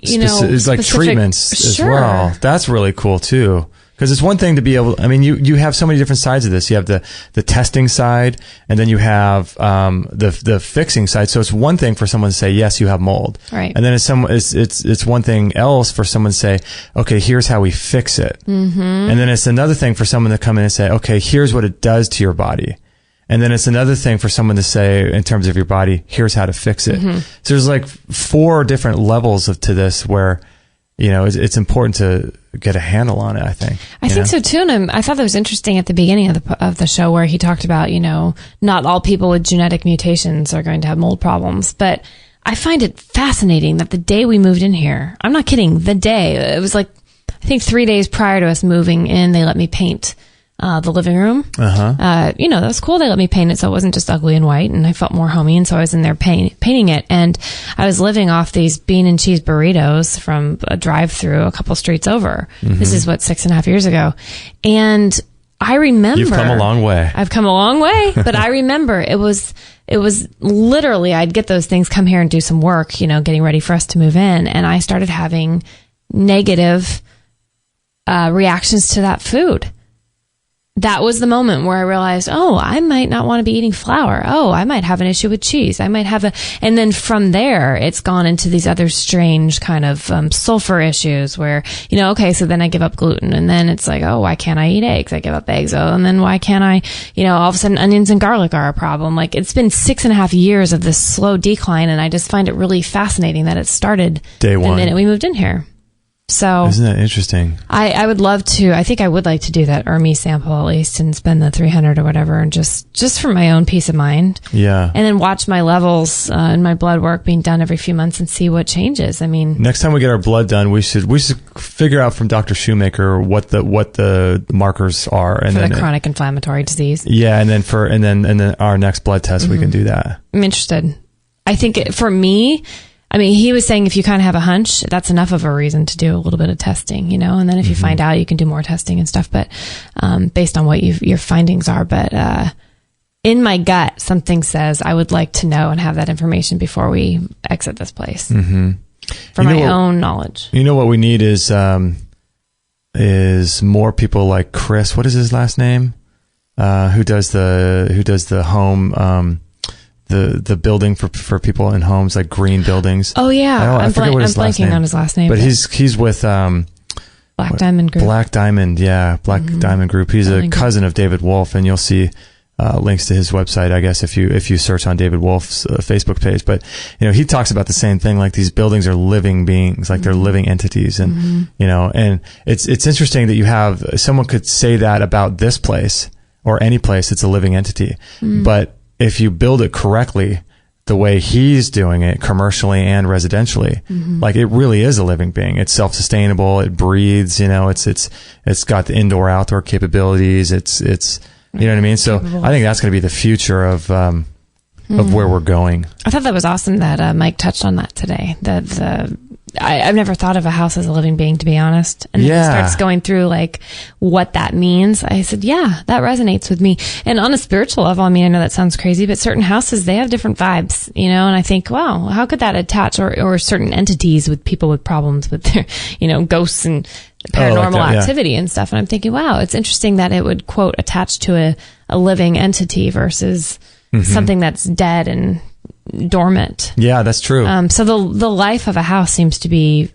it's like treatments as well. That's really cool too. Because it's one thing to be able, you have so many different sides of this. You have the testing side, and then you have the fixing side. So it's one thing for someone to say, yes, you have mold. Right. And then it's one thing else for someone to say, okay, here's how we fix it. Mm-hmm. And then it's another thing for someone to come in and say, okay, here's what it does to your body. And then it's another thing for someone to say, in terms of your body, here's how to fix it. Mm-hmm. So there's like 4 different levels to this where, it's important to get a handle on it, I think. I think so too. And I thought that was interesting at the beginning of the show where he talked about, not all people with genetic mutations are going to have mold problems. But I find it fascinating that the day we moved in here, I'm not kidding, the day, it was like, I think 3 days prior to us moving in, they let me paint the living room. That was cool. They let me paint it so it wasn't just ugly and white, and I felt more homey, and so I was in there painting it. And I was living off these bean and cheese burritos from a drive-through a couple streets over. Mm-hmm. This is 6.5 years ago. And I remember... You've come a long way. I've come a long way, but I remember it was literally, I'd get those things, come here and do some work, getting ready for us to move in, and I started having negative reactions to that food. That was the moment where I realized, oh, I might not want to be eating flour. Oh, I might have an issue with cheese. I might have and then from there, it's gone into these other strange kind of sulfur issues where, okay, so then I give up gluten. And then it's like, oh, why can't I eat eggs? I give up eggs. Oh, and then why can't I, all of a sudden onions and garlic are a problem. Like, it's been 6.5 years of this slow decline. And I just find it really fascinating that it started day one, the minute we moved in here. So isn't that interesting? I would love to. I think I would like to do that ERMI sample at least and spend the $300 or whatever, and just for my own peace of mind. Yeah. And then watch my levels and my blood work being done every few months and see what changes. I mean, next time we get our blood done, we should figure out from Dr. Shoemaker what the markers are, and for then the chronic inflammatory disease. Yeah, and then our next blood test we can do that. I'm interested. I think for me. I mean, he was saying if you kind of have a hunch, that's enough of a reason to do a little bit of testing, and then if you find out, you can do more testing and stuff, but based on what your findings are. But in my gut, something says I would like to know and have that information before we exit this place for my own knowledge. You know what we need is more people like Chris. What is his last name? Who does the home the building for people in homes, like green buildings. Oh yeah, I'm blanking on his last name. But he's with Black Diamond Group. Black Diamond, yeah, Diamond Group. He's a cousin of David Wolf, and you'll see links to his website, I guess, if you search on David Wolf's Facebook page. But he talks about the same thing. Like, these buildings are living beings, like they're living entities, and and it's interesting that you have someone could say that about this place or any place. It's a living entity, but if you build it correctly, the way he's doing it, commercially and residentially, like, it really is a living being. It's self-sustainable. It breathes. It's got the indoor-outdoor capabilities. It's you know what I mean. So I think that's going to be the future of where we're going. I thought that was awesome that Mike touched on that today. I've never thought of a house as a living being, to be honest. And then he starts going through like what that means. I said, yeah, that resonates with me. And on a spiritual level, I mean, I know that sounds crazy, but certain houses, they have different vibes, and I think, wow, how could that attach or certain entities with people with problems with their, ghosts and paranormal activity and stuff. And I'm thinking, wow, it's interesting that it would, quote, attach to a living entity versus something that's dead and dormant. Yeah, that's true. So the life of a house seems to be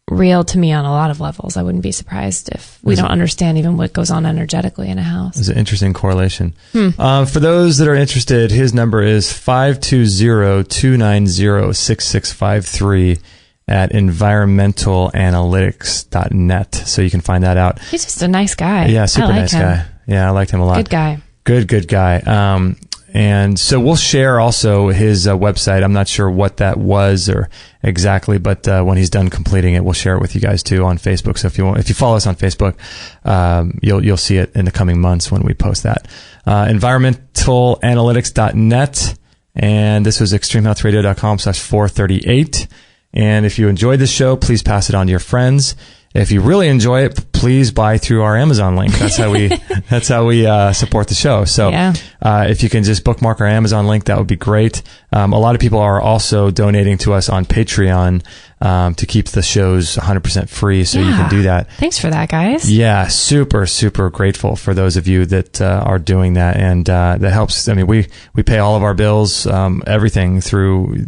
real to me on a lot of levels. I wouldn't be surprised if we don't understand even what goes on energetically in a house. There's an interesting correlation. For those that are interested, his number is 520-290-6653 at environmentalanalytics.net. So you can find that out. He's just a nice guy. Yeah, super nice guy. Yeah, I liked him a lot. Good guy. Good guy. And so we'll share also his website. I'm not sure what that was or exactly, but when he's done completing it, we'll share it with you guys too on Facebook. So if you follow us on Facebook, you'll see it in the coming months when we post that. Environmentalanalytics.net. And this was extremehealthradio.com/438. And if you enjoyed this show, please pass it on to your friends. If you really enjoy it, please buy through our Amazon link. That's how we support the show. So if you can just bookmark our Amazon link, that would be great. A lot of people are also donating to us on Patreon to keep the shows 100% free. So you can do that. Thanks for that, guys. Yeah, super, super grateful for those of you that are doing that. And that helps. I mean, we pay all of our bills, everything through,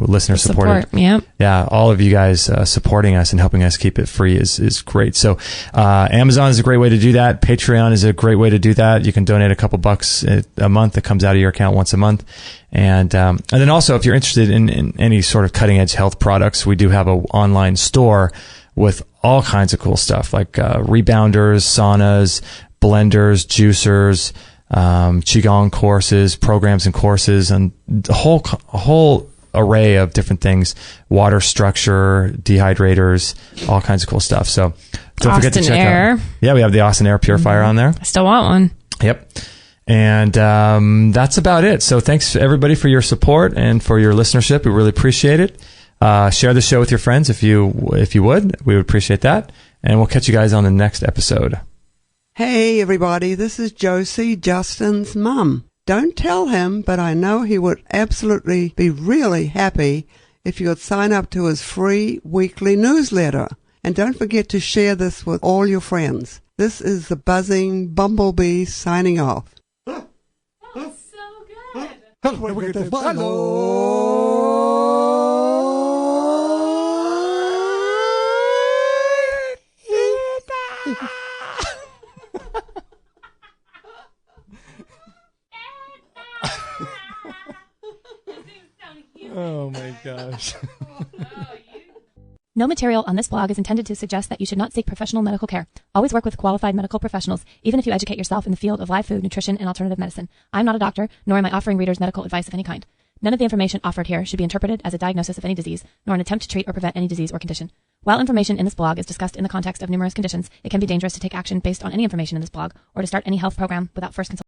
listener support. Yeah, all of you guys supporting us and helping us keep it free is great. So Amazon is a great way to do that. Patreon is a great way to do that. You can donate a couple bucks a month that comes out of your account once a month. And then also, if you're interested in any sort of cutting edge health products, we do have an online store with all kinds of cool stuff like rebounders, saunas, blenders, juicers, qigong courses, programs and courses, and a whole array of different things, water structure, dehydrators, all kinds of cool stuff. So don't forget to check out. Yeah, we have the Austin Air Purifier on there. I still want one. Yep. And that's about it. So thanks everybody for your support and for your listenership. We really appreciate it. Share the show with your friends if you would. We would appreciate that. And we'll catch you guys on the next episode. Hey everybody, this is Josie, Justin's mum. Don't tell him, but I know he would absolutely be really happy if you would sign up to his free weekly newsletter. And don't forget to share this with all your friends. This is the buzzing bumblebee signing off. That's so good. Oh my gosh. No material on this blog is intended to suggest that you should not seek professional medical care. Always work with qualified medical professionals, even if you educate yourself in the field of live food, nutrition, and alternative medicine. I'm not a doctor, nor am I offering readers medical advice of any kind. None of the information offered here should be interpreted as a diagnosis of any disease, nor an attempt to treat or prevent any disease or condition. While information in this blog is discussed in the context of numerous conditions, it can be dangerous to take action based on any information in this blog or to start any health program without first consulting